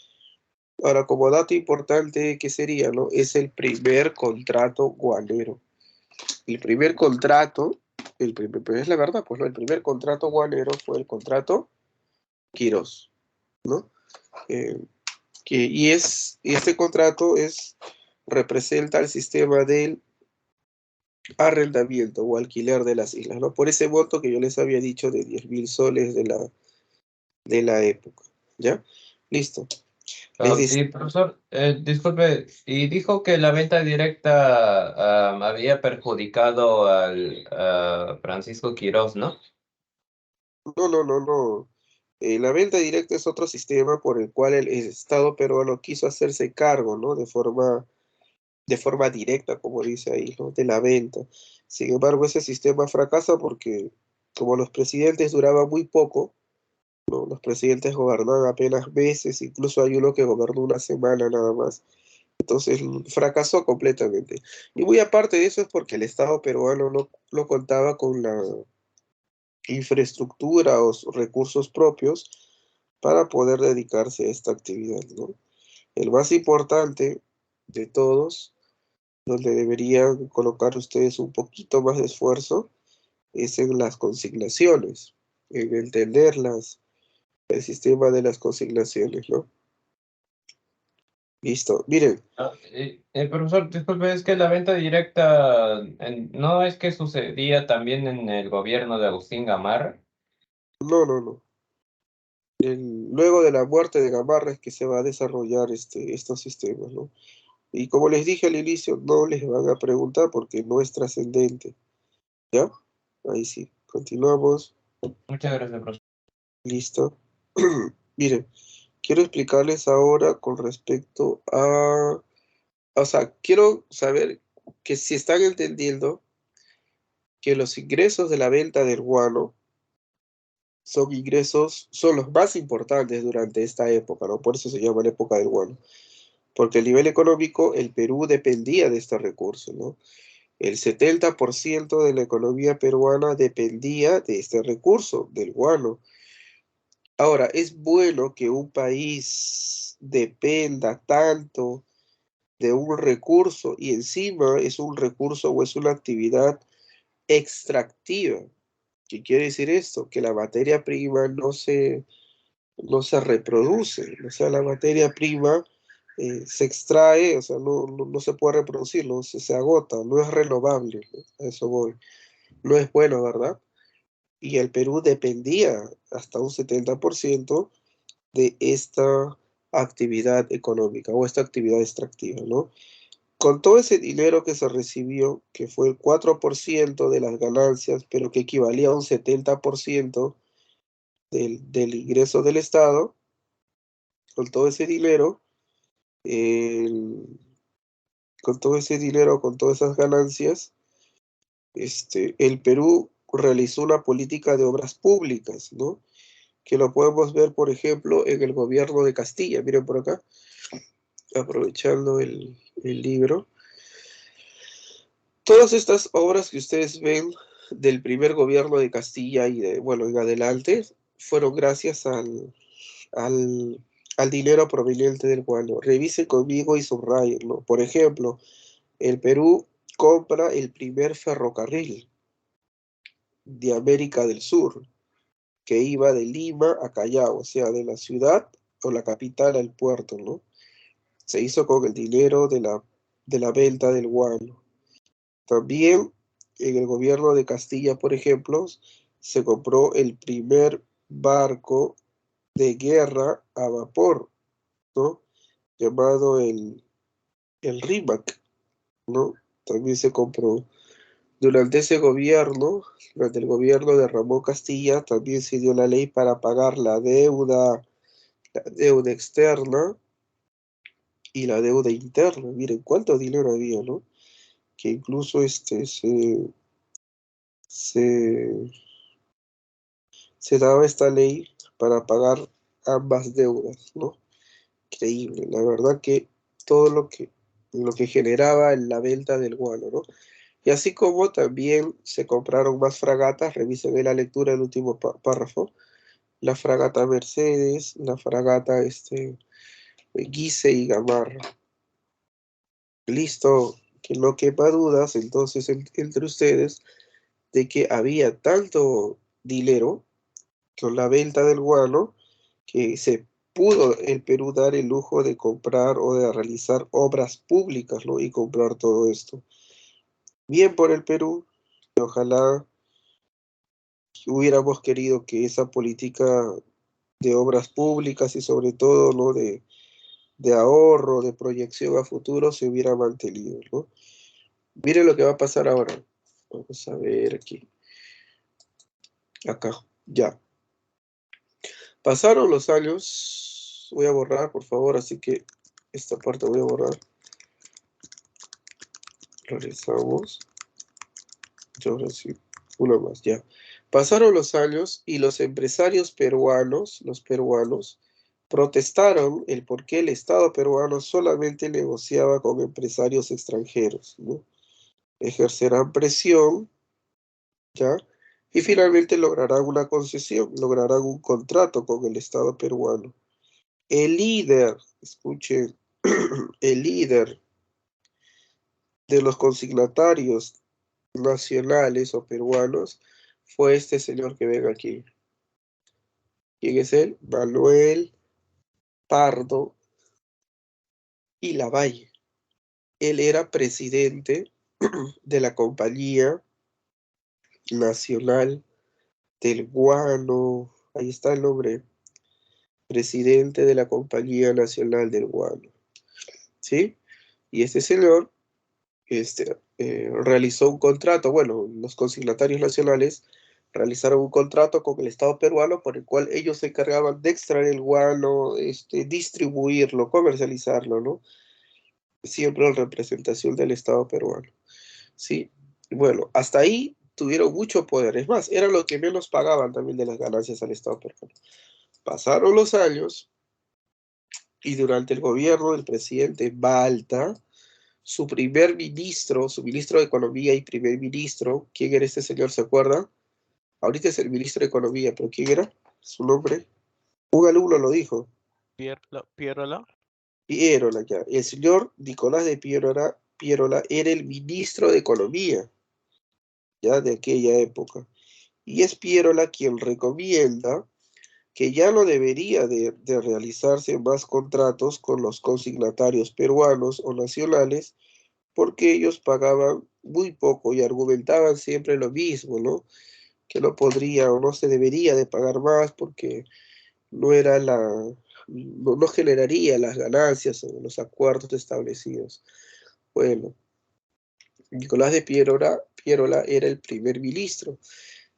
Ahora, como dato importante, ¿qué sería, no? Es el primer contrato guanero. El primer contrato, pero es la verdad, pues, ¿no? El primer contrato guanero fue el contrato Quirós, ¿no? Y este contrato representa el sistema del arrendamiento o alquiler de las islas, ¿no? Por ese voto que yo les había dicho de 10.000 soles de la época, ¿ya? Listo. Les dice, Y profesor, disculpe, y dijo que la venta directa había perjudicado al Francisco Quirós, ¿no? no. La venta directa es otro sistema por el cual el Estado peruano quiso hacerse cargo, ¿no? De forma directa, como dice ahí, ¿no? De la venta. Sin embargo, ese sistema fracasa porque como los presidentes duraban muy poco, ¿no? Los presidentes gobernaban apenas meses, incluso hay uno que gobernó una semana nada más. Entonces fracasó completamente. Y muy aparte de eso es porque el Estado peruano no contaba con la infraestructura o recursos propios para poder dedicarse a esta actividad, ¿no? El más importante de todos, donde deberían colocar ustedes un poquito más de esfuerzo, es en las consignaciones, en entenderlas, el sistema de las consignaciones, ¿no? Listo. Miren, Profesor, disculpe, es que la venta directa no es que sucedía también en el gobierno de Agustín Gamarra. no. Luego de la muerte de Gamarra es que se va a desarrollar estos sistemas, ¿no? Y como les dije al inicio, no les van a preguntar porque no es trascendente, ¿ya? Ahí sí, continuamos. Muchas gracias, profesor. Listo. Miren, quiero explicarles ahora con respecto o sea, quiero saber que si están entendiendo que los ingresos de la venta del guano son los más importantes durante esta época, ¿no? Por eso se llama la época del guano. Porque a nivel económico, el Perú dependía de este recurso, ¿no? El 70% de la economía peruana dependía de este recurso, del guano. Ahora, es bueno que un país dependa tanto de un recurso y encima es un recurso o es una actividad extractiva. ¿Qué quiere decir esto? Que la materia prima no se reproduce, o sea, la materia prima se extrae, o sea, no se puede reproducir, no se agota, no es renovable, ¿no? A eso voy. No es bueno, ¿verdad? Y el Perú dependía hasta un 70% de esta actividad económica o esta actividad extractiva, ¿no? Con todo ese dinero que se recibió, que fue el 4% de las ganancias, pero que equivalía a un 70% del ingreso del Estado, con todo ese dinero, con todo ese dinero, con todas esas ganancias, el Perú realizó una política de obras públicas, ¿no? Que lo podemos ver, por ejemplo, en el gobierno de Castilla. Miren por acá, aprovechando el libro. Todas estas obras que ustedes ven del primer gobierno de Castilla y bueno, en adelante, fueron gracias al dinero proveniente del guano. Revisen conmigo y subrayenlo. Por ejemplo, el Perú compra el primer ferrocarril de América del Sur, que iba de Lima a Callao, o sea, de la ciudad o la capital al puerto, ¿no? Se hizo con el dinero de la venta del guano. También en el gobierno de Castilla, por ejemplo, se compró el primer barco de guerra a vapor, ¿no? Llamado el Rímac, ¿no? También se compró. Durante ese gobierno, durante el gobierno de Ramón Castilla, también se dio la ley para pagar la deuda externa y la deuda interna. Miren cuánto dinero había, ¿no? Que incluso se daba esta ley para pagar ambas deudas, ¿no? Increíble, la verdad que todo lo que generaba la venta del guano, ¿no? Y así como también se compraron más fragatas, revisen en la lectura el último párrafo, la fragata Mercedes, la fragata Guise y Gamarra. Listo, que no quepa dudas entonces entre ustedes de que había tanto dinero con la venta del guano que se pudo el Perú dar el lujo de comprar o de realizar obras públicas, ¿no? Y comprar todo esto. Bien por el Perú, y ojalá hubiéramos querido que esa política de obras públicas y sobre todo, ¿no? de ahorro, de proyección a futuro se hubiera mantenido, ¿no? Miren lo que va a pasar ahora. Vamos a ver aquí. Acá, ya. Pasaron los años. Voy a borrar, por favor, así que esta parte voy a borrar. Regresamos. Y ahora sí, uno más, ya. Pasaron los años y los empresarios peruanos, los peruanos, protestaron el por qué el Estado peruano solamente negociaba con empresarios extranjeros, ¿no? Ejercerán presión, ¿ya? Y finalmente lograrán una concesión, lograrán un contrato con el Estado peruano. El líder, escuchen, el líder de los consignatarios nacionales o peruanos fue este señor que ven aquí. ¿Quién es él? Manuel Pardo y Lavalle. Él era presidente de la Compañía Nacional del Guano. Ahí está el nombre. Presidente de la Compañía Nacional del Guano. ¿Sí? Y este señor realizó un contrato. Bueno, los consignatarios nacionales realizaron un contrato con el Estado peruano por el cual ellos se encargaban de extraer el guano, distribuirlo, comercializarlo, ¿no? Siempre en representación del Estado peruano. ¿Sí? Bueno, hasta ahí tuvieron mucho poder. Es más, era lo que menos pagaban también de las ganancias al Estado peruano. Pasaron los años y durante el gobierno del presidente Balta, su primer ministro, su ministro de Economía y primer ministro, ¿quién era este señor? ¿Se acuerda? Ahorita es el ministro de Economía, pero ¿quién era? Su nombre. Un alumno lo dijo. Pierola. Pierola, ya. El señor Nicolás de Pierola era el ministro de Economía, ya de aquella época. Y es Pierola quien recomienda que ya no debería de realizarse más contratos con los consignatarios peruanos o nacionales, porque ellos pagaban muy poco y argumentaban siempre lo mismo, ¿no? Que no podría o no se debería de pagar más porque no era no generaría las ganancias o los acuerdos establecidos. Bueno, Nicolás de Pierola era el primer ministro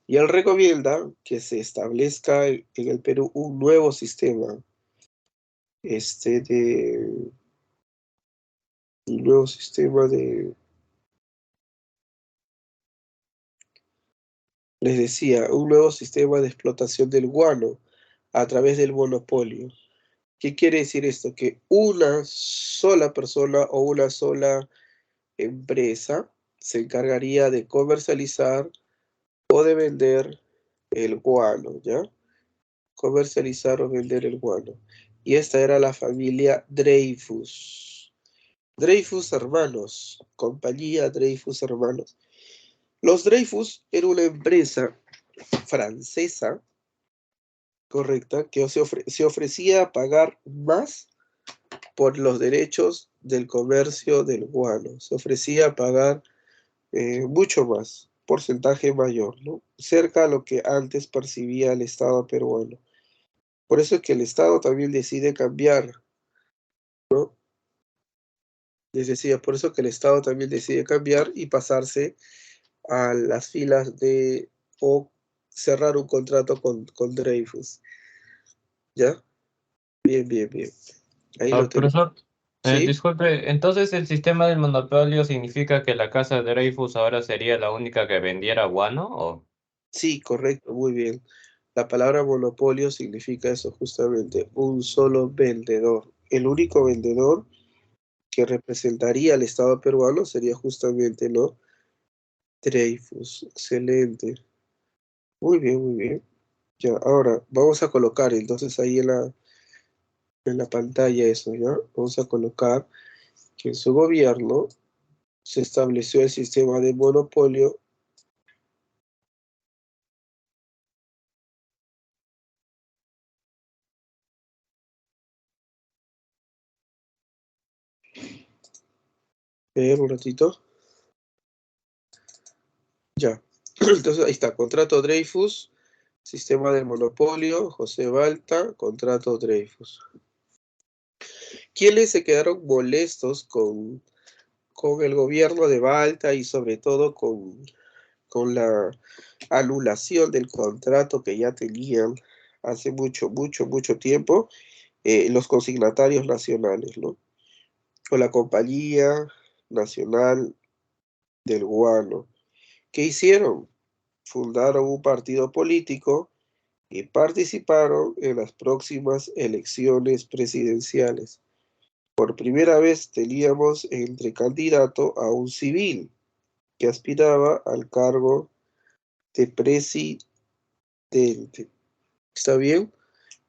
y él recomienda que se establezca en el Perú un nuevo sistema, un nuevo sistema les decía, un nuevo sistema de explotación del guano a través del monopolio. ¿Qué quiere decir esto? Que una sola persona o una sola empresa se encargaría de comercializar o de vender el guano, ¿ya? Comercializar o vender el guano. Y esta era la familia Dreyfus. Dreyfus Hermanos, compañía Dreyfus Hermanos. Los Dreyfus era una empresa francesa, correcta, que se ofrecía a pagar más por los derechos del comercio del guano. Se ofrecía a pagar mucho más, porcentaje mayor, ¿no? Cerca a lo que antes percibía el Estado peruano. Por eso es que el Estado también decide cambiar, ¿no? Les decía, por eso que el Estado también decide cambiar y pasarse a las filas o cerrar un contrato con Dreyfus. ¿Ya? Bien, bien, bien. Ahí lo tenemos. Profesor, ¿Sí? disculpe, entonces el sistema del monopolio significa que la casa de Dreyfus ahora sería la única que vendiera guano, ¿o? Sí, correcto, muy bien. La palabra monopolio significa eso justamente, un solo vendedor. El único vendedor que representaría al Estado peruano sería justamente, ¿no? Dreyfus. Excelente. Muy bien, muy bien. Ya, ahora vamos a colocar entonces ahí en la pantalla eso, ¿ya? Vamos a colocar que en su gobierno se estableció el sistema de monopolio. Un ratito. Ya. Entonces ahí está, contrato Dreyfus, sistema del monopolio, José Balta, contrato Dreyfus. ¿Quiénes se quedaron molestos con el gobierno de Balta y sobre todo con la anulación del contrato que ya tenían hace mucho, mucho, mucho tiempo los consignatarios nacionales, ¿no? Con la Compañía Nacional del Guano? ¿Qué hicieron? Fundaron un partido político y participaron en las próximas elecciones presidenciales. Por primera vez teníamos entre candidato a un civil que aspiraba al cargo de presidente. ¿Está bien?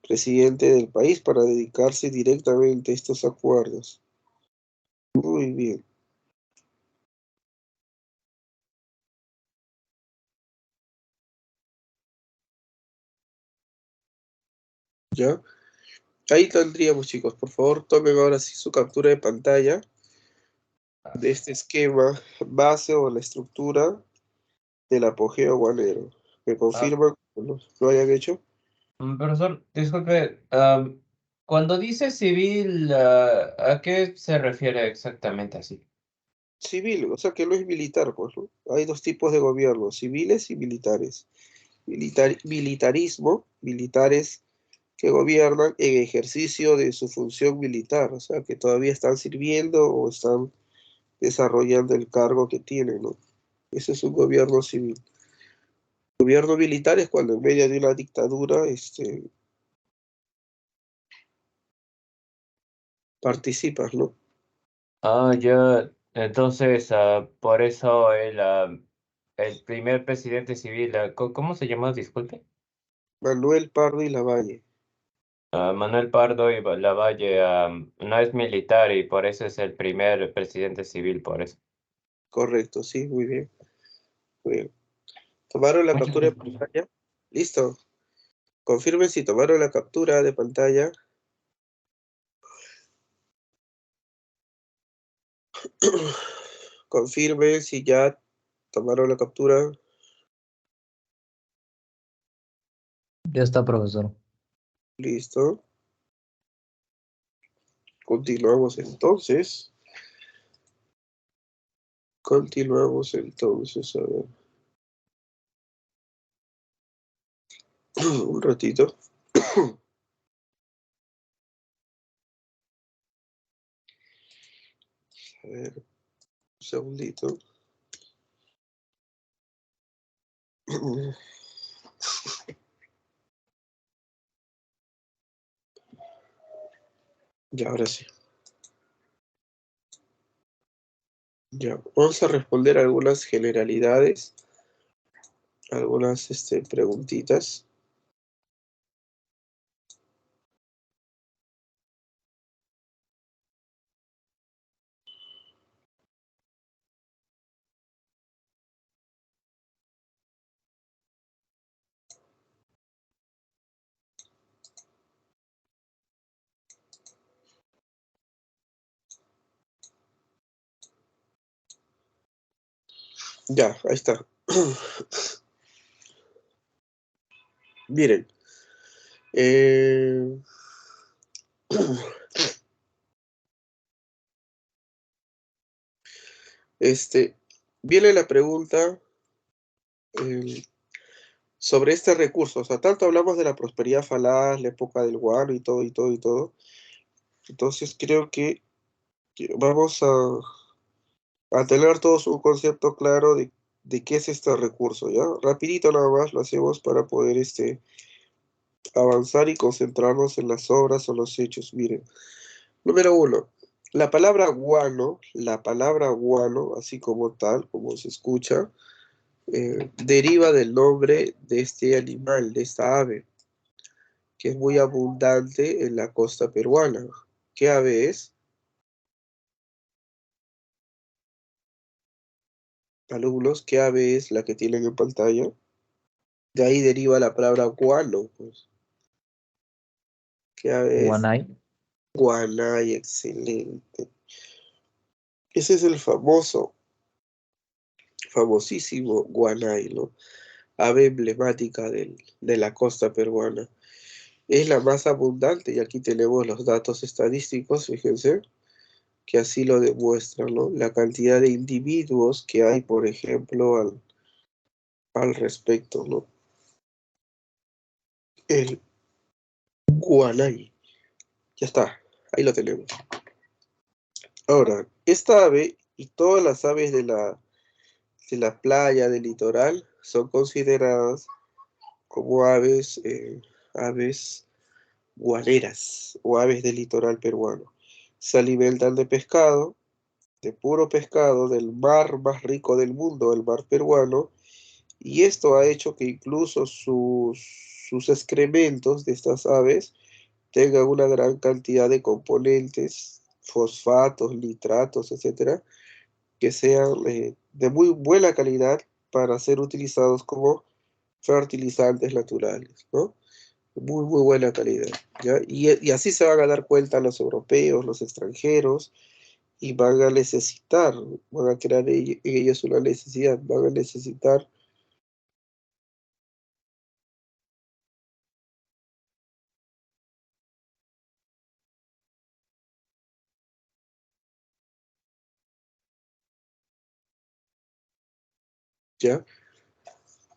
Presidente del país para dedicarse directamente a estos acuerdos. Muy bien. ¿Ya? Ahí tendríamos, chicos. Por favor, tomen ahora sí su captura de pantalla de este esquema base o la estructura del apogeo guanero. ¿Me Ah, confirman que lo hayan hecho? profesor, disculpe, cuando dice civil, ¿a qué se refiere exactamente así? Civil, o sea que no es militar, pues, ¿no? Hay dos tipos de gobierno, civiles y militares. Militarismo, militares que gobiernan en ejercicio de su función militar, o sea que todavía están sirviendo o están desarrollando el cargo que tienen, ¿no? Ese es un gobierno civil. Gobierno militar es cuando en medio de una dictadura, participas, ¿no? Ya, entonces, por eso el primer presidente civil, ¿cómo se llamó? Disculpe. Manuel Pardo y Lavalle. Manuel Pardo y Lavalle, no es militar y por eso es el primer presidente civil, por eso. Correcto, sí, muy bien. Muy bien. ¿Tomaron la Muchas captura de gracias. pantalla? Listo. Confirmen si tomaron la captura de pantalla. Confirmen si ya tomaron la captura. Ya está, profesor. Listo. Continuamos entonces. Continuamos entonces, a ver. Un ratito. A ver, un segundito. Ya, ahora sí. Ya, vamos a responder algunas generalidades, algunas preguntitas. Ya, ahí está. Miren. Viene la pregunta sobre este recurso. O sea, tanto hablamos de la prosperidad falaz, la época del guano y todo, y todo, y todo. Entonces creo que vamos a tener todos un concepto claro de qué es este recurso, ¿ya? Rapidito nada más lo hacemos para poder avanzar y concentrarnos en las obras o los hechos. Miren, número 1, la palabra guano, así como tal, como se escucha, deriva del nombre de este animal, de esta ave, que es muy abundante en la costa peruana. ¿Qué ave es? Alumnos, ¿qué ave es la que tienen en pantalla? De ahí deriva la palabra guano, pues. ¿Qué ave es? Guanay. Guanay, excelente. Ese es el famosísimo guanay, ¿no? Ave emblemática de la costa peruana. Es la más abundante y aquí tenemos los datos estadísticos, fíjense, que así lo demuestran, ¿no? La cantidad de individuos que hay, por ejemplo, al respecto, ¿no? El guanay. Ya está, ahí lo tenemos. Ahora, esta ave y todas las aves de la playa, del litoral, son consideradas como aves guaneras o aves del litoral peruano. Se alimentan de pescado, de puro pescado, del mar más rico del mundo, el mar peruano, y esto ha hecho que incluso sus excrementos de estas aves tengan una gran cantidad de componentes, fosfatos, nitratos, etcétera, que sean de muy buena calidad para ser utilizados como fertilizantes naturales, ¿no? Muy, muy buena calidad, ¿ya? Y así se van a dar cuenta los europeos, los extranjeros, y van a necesitar, van a crear en ellos una necesidad, van a necesitar. ¿Ya?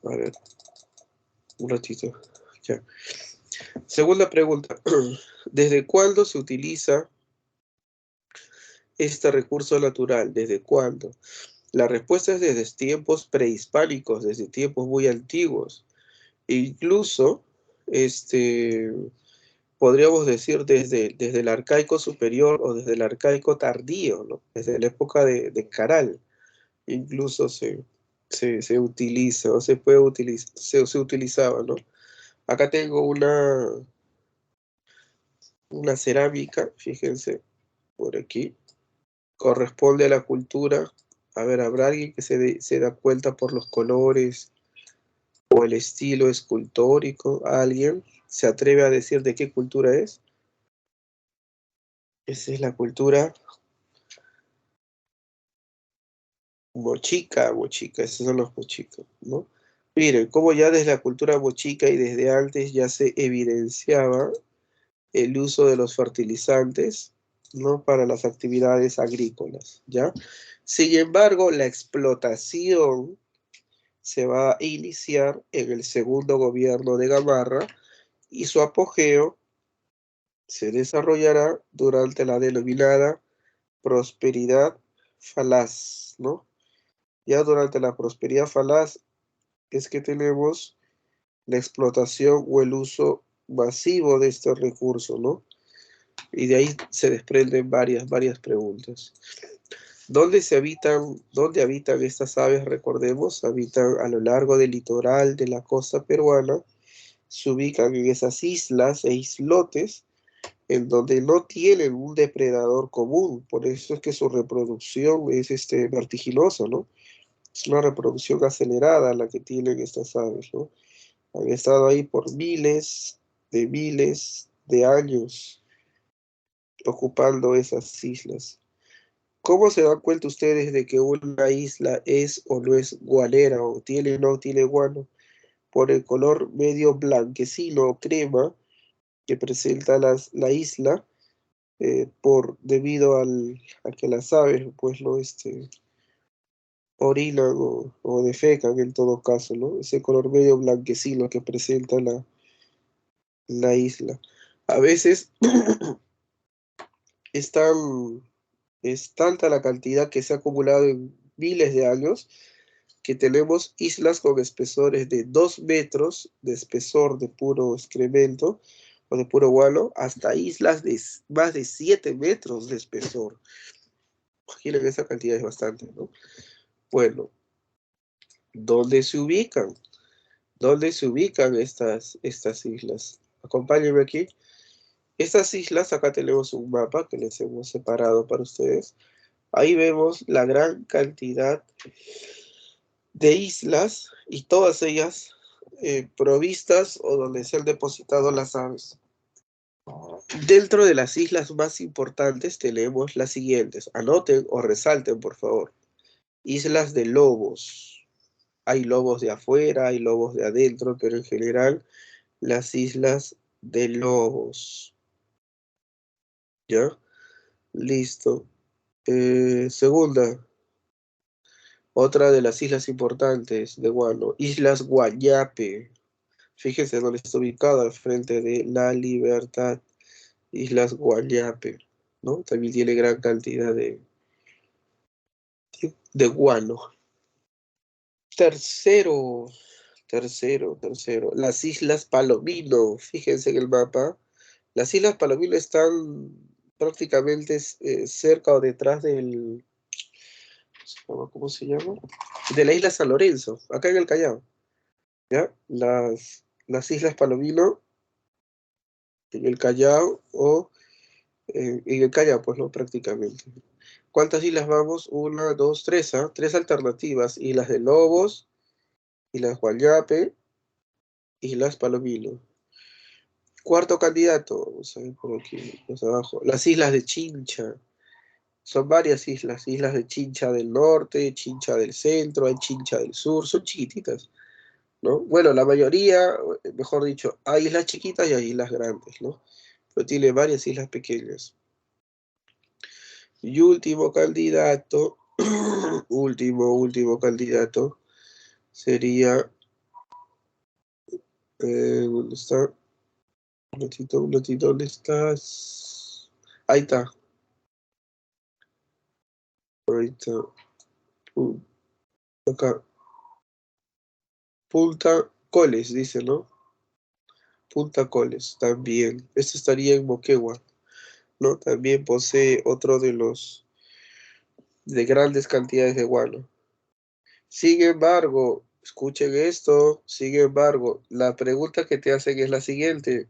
A ver, un ratito, ya. Segunda pregunta, ¿desde cuándo se utiliza este recurso natural? ¿Desde cuándo? La respuesta es desde tiempos prehispánicos, desde tiempos muy antiguos. E incluso, podríamos decir desde el arcaico superior o desde el arcaico tardío, ¿no? Desde la época de Caral, incluso se utiliza o se puede utilizar, se utilizaba, ¿no? Acá tengo una cerámica, fíjense, por aquí, corresponde a la cultura. A ver, ¿habrá alguien que se da cuenta por los colores o el estilo escultórico? ¿Alguien se atreve a decir de qué cultura es? Esa es la cultura mochica, esos son los mochicos, ¿no? Miren, como ya desde la cultura mochica y desde antes ya se evidenciaba el uso de los fertilizantes, ¿no? Para las actividades agrícolas, ¿ya? Sin embargo, la explotación se va a iniciar en el segundo gobierno de Gamarra y su apogeo se desarrollará durante la denominada prosperidad falaz, ¿no? Ya durante la prosperidad falaz es que tenemos la explotación o el uso masivo de este recurso, ¿no? Y de ahí se desprenden varias preguntas. ¿Dónde habitan estas aves? Recordemos, habitan a lo largo del litoral de la costa peruana, se ubican en esas islas e islotes en donde no tienen un depredador común, por eso es que su reproducción es vertiginosa, ¿no? Es una reproducción acelerada la que tienen estas aves, ¿no? Han estado ahí por miles de años ocupando esas islas. ¿Cómo se dan cuenta ustedes de que una isla es o no es guanera, o tiene o no tiene guano? Por el color medio blanquecino o crema que presenta la isla, debido a que las aves, pues, no orinan o defecan en todo caso, ¿no? Ese color medio blanquecino que presenta la isla. A veces es tanta la cantidad que se ha acumulado en miles de años que tenemos islas con espesores de 2 metros de espesor de puro excremento o de puro guano, hasta islas de más de 7 metros de espesor. Imaginen, esa cantidad es bastante, ¿no? Bueno, ¿dónde se ubican? ¿Dónde se ubican estas islas? Acompáñenme aquí. Estas islas, acá tenemos un mapa que les hemos separado para ustedes. Ahí vemos la gran cantidad de islas y todas ellas provistas o donde se han depositado las aves. Dentro de las islas más importantes tenemos las siguientes. Anoten o resalten, por favor. Islas de lobos. Hay lobos de afuera, hay lobos de adentro, pero en general las islas de lobos. ¿Ya? Listo. Segunda. Otra de las islas importantes de Guano. Islas Guayape. Fíjense dónde está ubicado, al frente de La Libertad. Islas Guayape, ¿no? También tiene gran cantidad de guano. Tercero. Las Islas Palomino. Fíjense en el mapa. Las Islas Palomino están prácticamente cerca o detrás del... ¿Cómo se llama? De la isla San Lorenzo, acá en el Callao. ¿Ya? Las Islas Palomino en el Callao o en el Callao, pues no, prácticamente. ¿Cuántas islas vamos? 1, 2, 3, ¿ah? 3 alternativas. Islas de Lobos, Islas Guayape, Islas Palomino. Cuarto candidato, vamos a ver por aquí, más abajo. Las islas de Chincha. Son varias islas. Islas de Chincha del norte, Chincha del centro, hay Chincha del sur. Son chiquititas, ¿no? Bueno, la mayoría, mejor dicho, hay islas chiquitas y hay islas grandes, ¿no? Pero tiene varias islas pequeñas. Y último candidato, último candidato, sería, ¿dónde está? Un ratito, ¿dónde estás? Ahí está. Acá. Punta Coles, dice, ¿no? Punta Coles, también. Esto estaría en Moquegua, ¿no? También posee otro de grandes cantidades de guano. Sin embargo, escuchen esto, sin embargo, la pregunta que te hacen es la siguiente.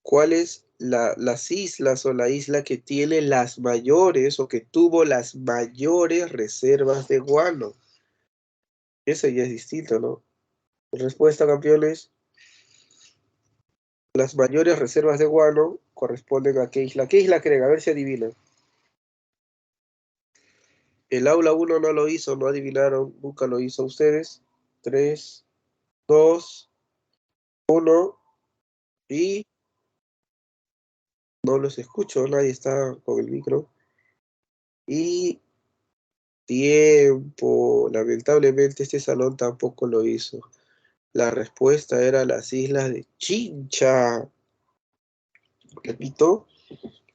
¿Cuál es las islas o la isla que tiene las mayores o que tuvo las mayores reservas de guano? Ese ya es distinto, ¿no? Respuesta, campeones. Las mayores reservas de guano corresponden a qué isla. ¿Qué isla creen? A ver si adivinan. El aula 1 no lo hizo, no adivinaron, nunca lo hizo ustedes. 3, 2, 1 y no los escucho, nadie está con el micro. Y Tiempo. Lamentablemente este salón tampoco lo hizo. La respuesta era las islas de Chincha. Repito,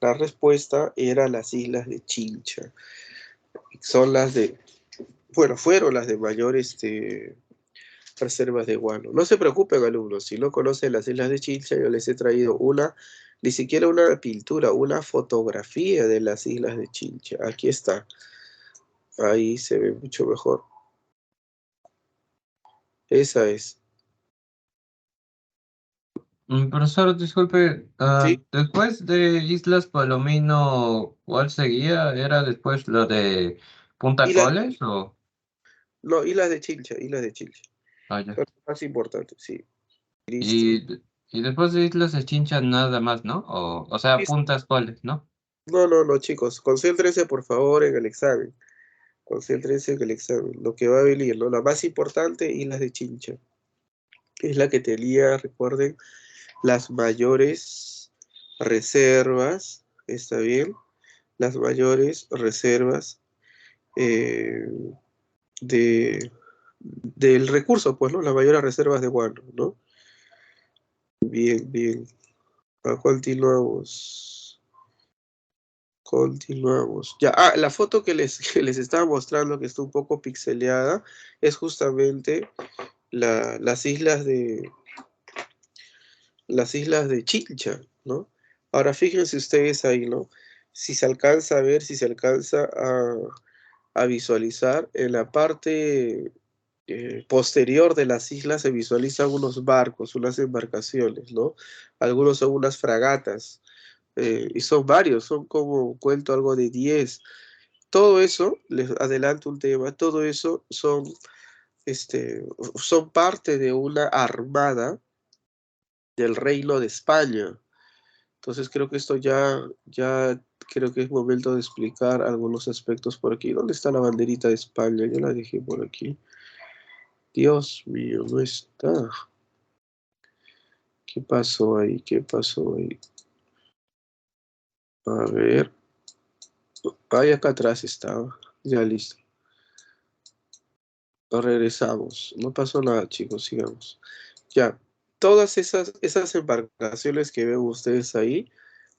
la respuesta era las islas de Chincha. Son las de, bueno, fueron las de mayor reservas de guano. No se preocupen, alumnos, si no conocen las islas de Chincha, yo les he traído ni siquiera una pintura, una fotografía de las islas de Chincha. Aquí está. Ahí se ve mucho mejor. Esa es. Profesor, disculpe, Sí, después de Islas Palomino, ¿cuál seguía? ¿Era después lo de Punta islas, Coles o...? no, islas de Chincha, islas de Chincha. Ah, ya. Son las más importantes, sí. Listo. Y después de Islas de Chincha nada más, ¿no? O sea, Listo. Puntas Coles, ¿no? No, chicos, concéntrense por favor en el examen. Concéntrense en el examen. Lo que va a venir, ¿no? La más importante, islas de Chincha. Es la que tenía, recuerden, las mayores reservas, ¿está bien? Las mayores reservas eh, de, del recurso, pues, ¿no? Las mayores reservas de guano, ¿no? Bien, bien. Continuamos. Continuamos. Ya, la foto que que les estaba mostrando, que está un poco pixeleada, es justamente las islas de Chincha, ¿no? Ahora fíjense ustedes ahí, ¿no? Si se alcanza a ver, si se alcanza a visualizar, en la parte posterior de las islas se visualizan unos barcos, unas embarcaciones, ¿no? Algunos son unas fragatas, y son varios, son como, cuento algo de 10. Todo eso, les adelanto un tema, todo eso son parte de una armada del Reino de España. Entonces creo que esto ya creo que es momento de explicar algunos aspectos por aquí. ¿Dónde está la banderita de España? Yo la dejé por aquí. Dios mío, no está. ¿Qué pasó ahí? ¿Qué pasó ahí? A ver. Ahí acá atrás estaba. Ya listo. Regresamos. No pasó nada, chicos. Sigamos. Ya. Todas esas embarcaciones que ven ustedes ahí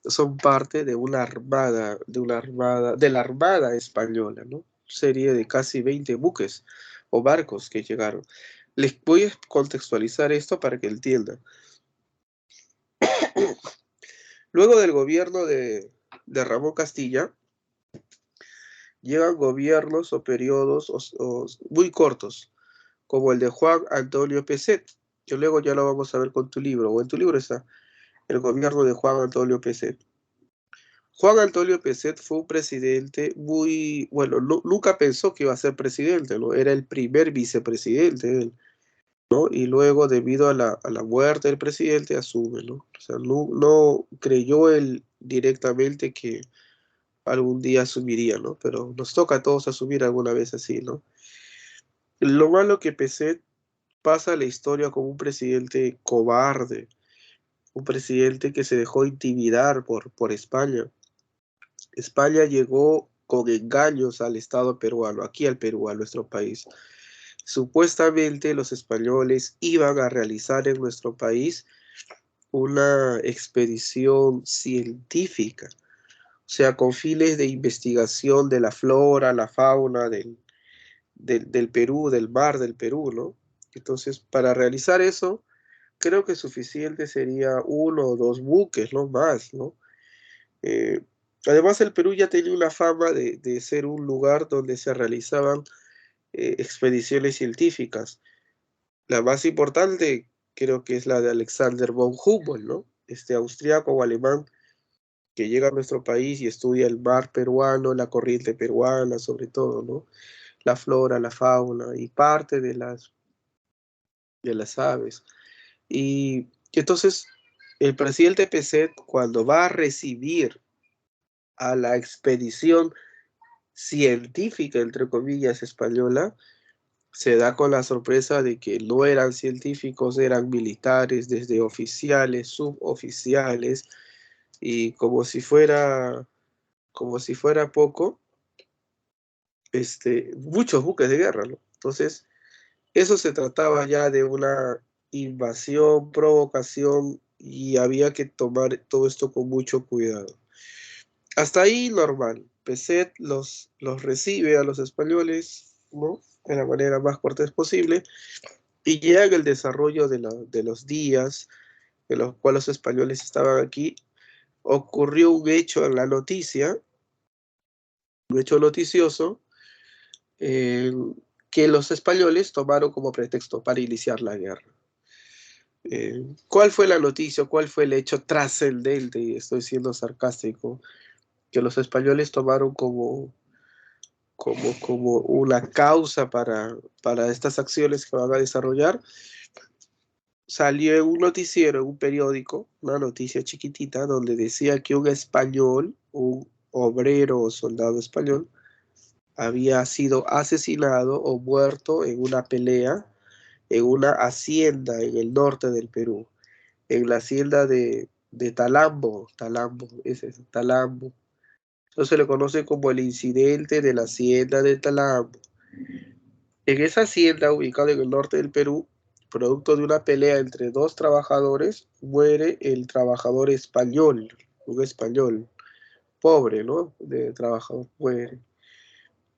son parte de la armada española, ¿no? Serie de casi 20 buques o barcos que llegaron. Les voy a contextualizar esto para que entiendan. Luego del gobierno de Ramón Castilla, llegan gobiernos o periodos muy cortos, como el de Juan Antonio Peset, que luego ya lo vamos a ver con tu libro, o en tu libro está el gobierno de Juan Antonio Peset. Juan Antonio Peset fue un presidente muy, bueno, nunca pensó que iba a ser presidente, ¿no? Era el primer vicepresidente, él, ¿no? Y luego, debido a la muerte del presidente, asume, ¿no? O sea, no creyó él directamente que algún día asumiría, ¿no? Pero nos toca a todos asumir alguna vez así, ¿no? Lo malo que Peset pasa a la historia como un presidente cobarde, un presidente que se dejó intimidar por España. España llegó con engaños al Estado peruano, aquí al Perú, a nuestro país. Supuestamente los españoles iban a realizar en nuestro país una expedición científica, o sea, con fines de investigación de la flora, la fauna del Perú, del mar del Perú, ¿no? Entonces, para realizar eso, creo que suficiente sería uno o dos buques, no más, ¿no? Eh, Además, el Perú ya tenía una fama de ser un lugar donde se realizaban expediciones científicas. La más importante creo que es la de Alexander von Humboldt, ¿no? Este austriaco o alemán que llega a nuestro país y estudia el mar peruano, la corriente peruana, sobre todo, ¿no? La flora, la fauna y parte de las aves. Y entonces, el presidente Peset, cuando va a recibir a la expedición científica, entre comillas, española, se da con la sorpresa de que no eran científicos, eran militares, desde oficiales, suboficiales, y como si fuera poco, muchos buques de guerra, ¿no? Entonces, eso se trataba ya de una invasión, provocación, y había que tomar todo esto con mucho cuidado. Hasta ahí normal. Peset los recibe a los españoles, ¿no? De la manera más cortés posible, y llega el desarrollo de los días en los cuales los españoles estaban aquí. Ocurrió un hecho en la noticia, un hecho noticioso, eh, que los españoles tomaron como pretexto para iniciar la guerra. ¿Cuál fue la noticia? ¿Cuál fue el hecho trascendente? Y estoy siendo sarcástico, que los españoles tomaron como una causa para estas acciones que van a desarrollar. Salió en un noticiero, en un periódico, una noticia chiquitita, donde decía que un español, un obrero o soldado español, había sido asesinado o muerto en una pelea en una hacienda en el norte del Perú, en la hacienda de Talambo, Talambo. Eso se le conoce como el incidente de la hacienda de Talambo. En esa hacienda, ubicada en el norte del Perú, producto de una pelea entre dos trabajadores, muere el trabajador español, un español pobre, ¿no? De trabajador, muere.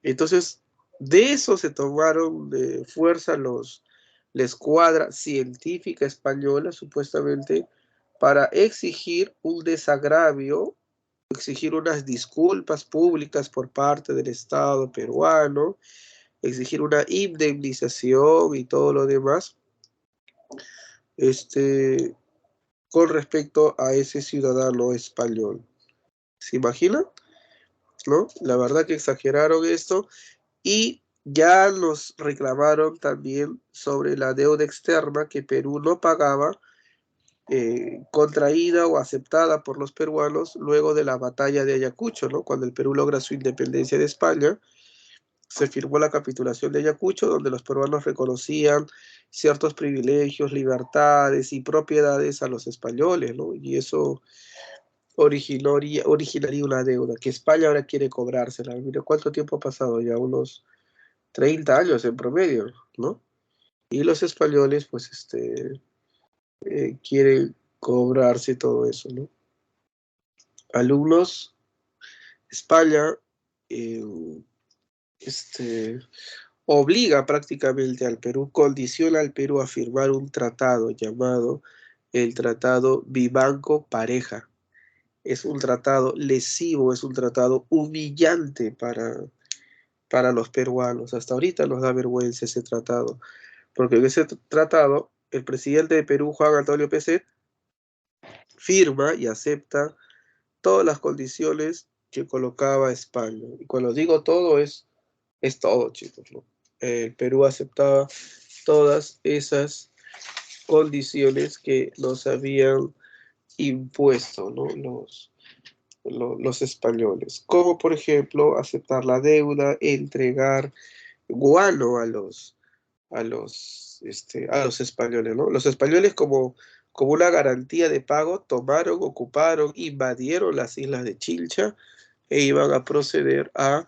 Entonces, de eso se tomaron de fuerza la escuadra científica española, supuestamente, para exigir un desagravio, exigir unas disculpas públicas por parte del Estado peruano, exigir una indemnización y todo lo demás, con respecto a ese ciudadano español. ¿Se imaginan? ¿No? La verdad que exageraron esto, y ya nos reclamaron también sobre la deuda externa que Perú no pagaba, contraída o aceptada por los peruanos luego de la batalla de Ayacucho, ¿no? Cuando el Perú logra su independencia de España, se firmó la capitulación de Ayacucho, donde los peruanos reconocían ciertos privilegios, libertades y propiedades a los españoles, ¿no? Y eso originaría una deuda que España ahora quiere cobrársela. Mira cuánto tiempo ha pasado ya, unos 30 años en promedio, ¿no? Y los españoles, pues, quieren cobrarse todo eso, ¿no? Alumnos, España, eh, obliga prácticamente al Perú, condiciona al Perú a firmar un tratado llamado el Tratado Vivanco-Pareja. Es un tratado lesivo, es un tratado humillante para los peruanos. Hasta ahorita nos da vergüenza ese tratado, porque en ese tratado el presidente de Perú, Juan Antonio Peset, firma y acepta todas las condiciones que colocaba España. Y cuando digo todo, es todo, chicos, ¿no? El Perú aceptaba todas esas condiciones que nos habían impuesto, ¿no? Los españoles, como por ejemplo aceptar la deuda, entregar guano a los españoles, ¿no? Los españoles como una garantía de pago tomaron, ocuparon, invadieron las islas de Chincha e iban a proceder a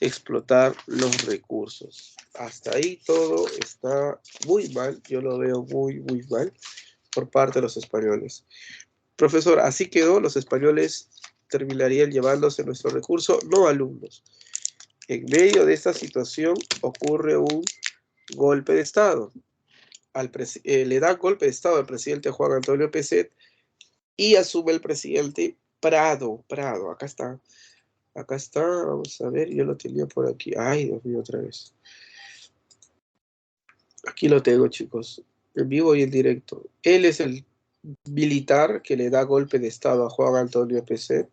explotar los recursos. Hasta ahí todo está muy mal, yo lo veo muy, muy mal por parte de los españoles. Profesor, así quedó, los españoles terminarían llevándose nuestro recurso, no alumnos. En medio de esta situación ocurre un golpe de Estado. Le da golpe de Estado al presidente Juan Antonio Peset y asume el presidente Prado, acá está, vamos a ver, yo lo tenía por aquí, ay Dios mío, otra vez. Aquí lo tengo, chicos, en vivo y en directo. Él es el militar que le da golpe de Estado a Juan Antonio Peset,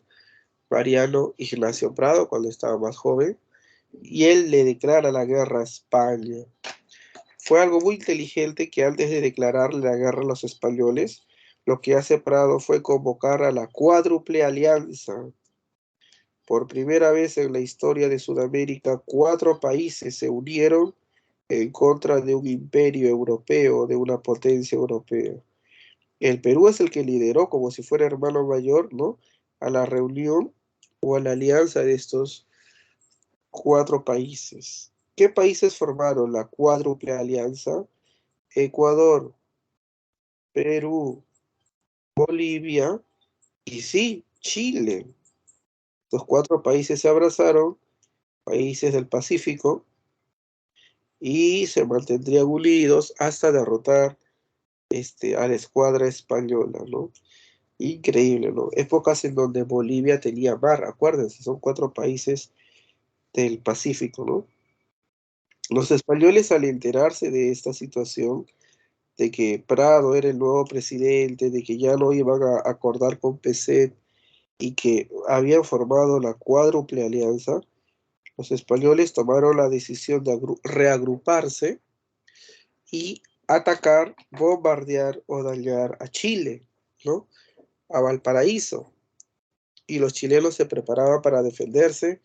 Mariano Ignacio Prado, cuando estaba más joven, y él le declara la guerra a España. Fue algo muy inteligente que antes de declararle la guerra a los españoles, lo que hace Prado fue convocar a la Cuádruple Alianza. Por primera vez en la historia de Sudamérica, 4 países se unieron en contra de un imperio europeo, de una potencia europea. El Perú es el que lideró, como si fuera hermano mayor, ¿no?, a la reunión o a la alianza de estos 4 países. ¿Qué países formaron la cuádruple alianza? Ecuador, Perú, Bolivia y sí, Chile. Los 4 países se abrazaron, países del Pacífico, y se mantendrían unidos hasta derrotar a la escuadra española, ¿no? Increíble, ¿no? Épocas en donde Bolivia tenía mar, acuérdense, son 4 países del Pacífico, ¿no? Los españoles, al enterarse de esta situación, de que Prado era el nuevo presidente, de que ya no iban a acordar con Peset y que habían formado la cuádruple alianza, los españoles tomaron la decisión de reagruparse y atacar, bombardear o dañar a Chile, ¿no? A Valparaíso. Y los chilenos se preparaban para defenderse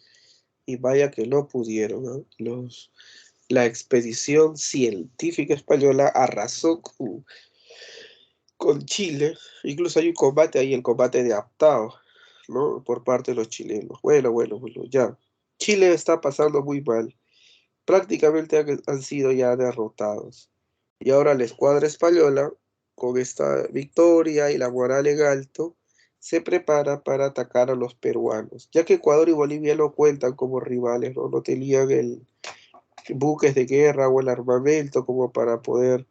y vaya que no pudieron, ¿no? La expedición científica española arrasó con Chile. Incluso hay un combate ahí, el combate de Aptao, ¿no? Por parte de los chilenos. Bueno, ya. Chile está pasando muy mal. Prácticamente han sido ya derrotados. Y ahora la escuadra española, con esta victoria y la moral en alto, se prepara para atacar a los peruanos, ya que Ecuador y Bolivia no cuentan como rivales, ¿no? No tenían el buques de guerra o el armamento como para poder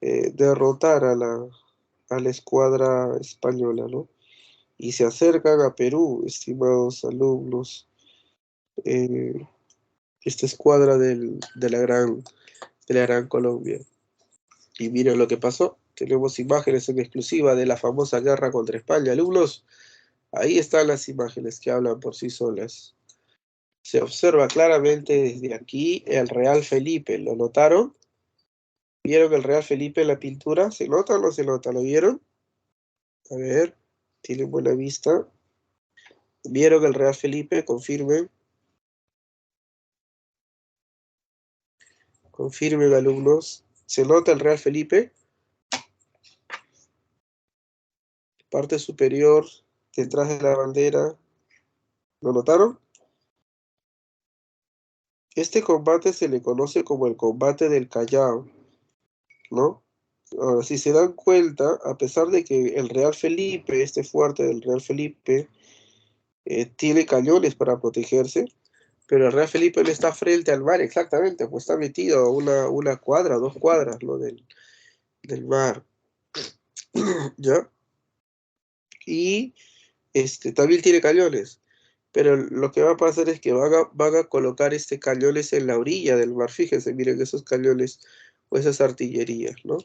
derrotar a la escuadra española, ¿no? Y se acercan a Perú, estimados alumnos, eh, esta escuadra de la gran Colombia. Y miren lo que pasó. Tenemos imágenes en exclusiva de la famosa guerra contra España. Alumnos, ahí están las imágenes que hablan por sí solas. Se observa claramente desde aquí el Real Felipe. ¿Lo notaron? ¿Vieron el Real Felipe en la pintura? ¿Se nota o no se nota? ¿Lo vieron? A ver, tienen buena vista. ¿Vieron el Real Felipe? Confirmen. Confirmen, alumnos. ¿Se nota el Real Felipe? Parte superior, detrás de la bandera. ¿Lo notaron? Este combate se le conoce como el combate del Callao, ¿no? Ahora, si se dan cuenta, a pesar de que el Real Felipe, este fuerte del Real Felipe, tiene cañones para protegerse, pero el Real Felipe no está frente al mar exactamente, pues está metido a una cuadra, 2 cuadras, ¿no? del mar, ¿ya? Y también tiene cañones, pero lo que va a pasar es que van a colocar cañones en la orilla del mar. Fíjense, miren esos cañones o esas artillerías, ¿no?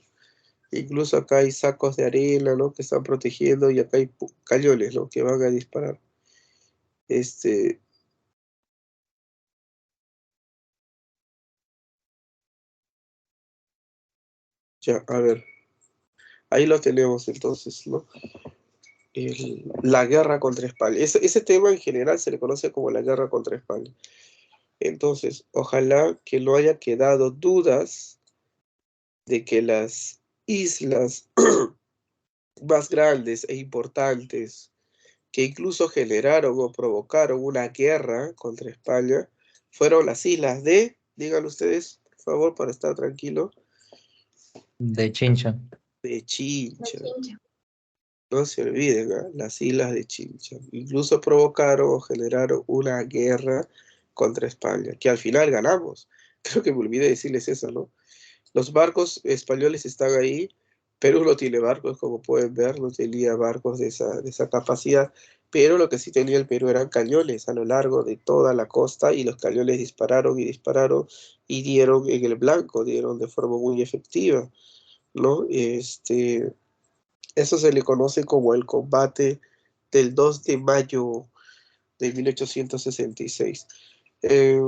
Incluso acá hay sacos de arena, ¿no? Que están protegiendo y acá hay cañones, ¿no? Que van a disparar. Ya, a ver. Ahí lo tenemos entonces, ¿no? La guerra contra España. Ese tema en general se le conoce como la guerra contra España. Entonces, ojalá que no haya quedado dudas de que las islas más grandes e importantes que incluso generaron o provocaron una guerra contra España fueron las islas díganlo ustedes, por favor, para estar tranquilo, De Chincha. de Chincha. La Chincha. No se olviden, las islas de Chincha. Incluso provocaron o generaron una guerra contra España, que al final ganamos. Creo que me olvidé decirles eso, ¿no? Los barcos españoles están ahí. Perú no tiene barcos, como pueden ver, no tenía barcos de esa capacidad, pero lo que sí tenía el Perú eran cañones a lo largo de toda la costa y los cañones dispararon y dieron en el blanco, dieron de forma muy efectiva, ¿no? Eso se le conoce como el combate del 2 de mayo de 1866. Eh,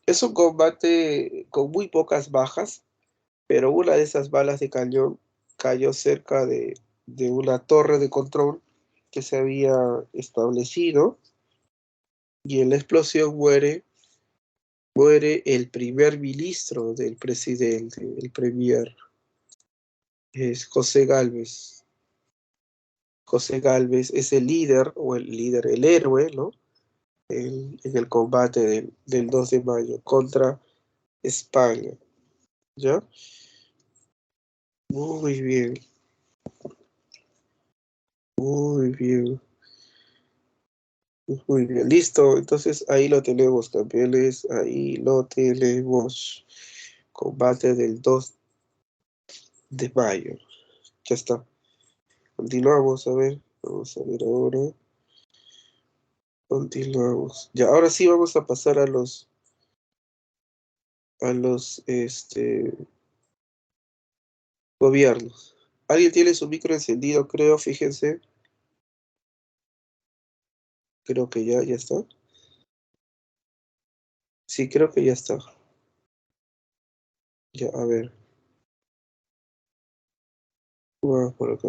es un combate con muy pocas bajas, pero una de esas balas de cañón cayó cerca de una torre de control que se había establecido y en la explosión muere el primer ministro del presidente, el premier, es José Gálvez. José Gálvez es el líder, el héroe, ¿no? en el combate del 2 de mayo contra España. ¿Ya? Muy bien. Muy bien. Muy bien. Listo. Entonces ahí lo tenemos, campeones. Ahí lo tenemos. Combate del 2 de mayo. Ya está. Continuamos, a ver. Vamos a ver ahora. Continuamos. Ya, ahora sí vamos a pasar a los gobiernos. ¿Alguien tiene su micro encendido? Creo, fíjense. Creo que ya está. Sí, creo que ya está. Ya, a ver. Vamos por acá.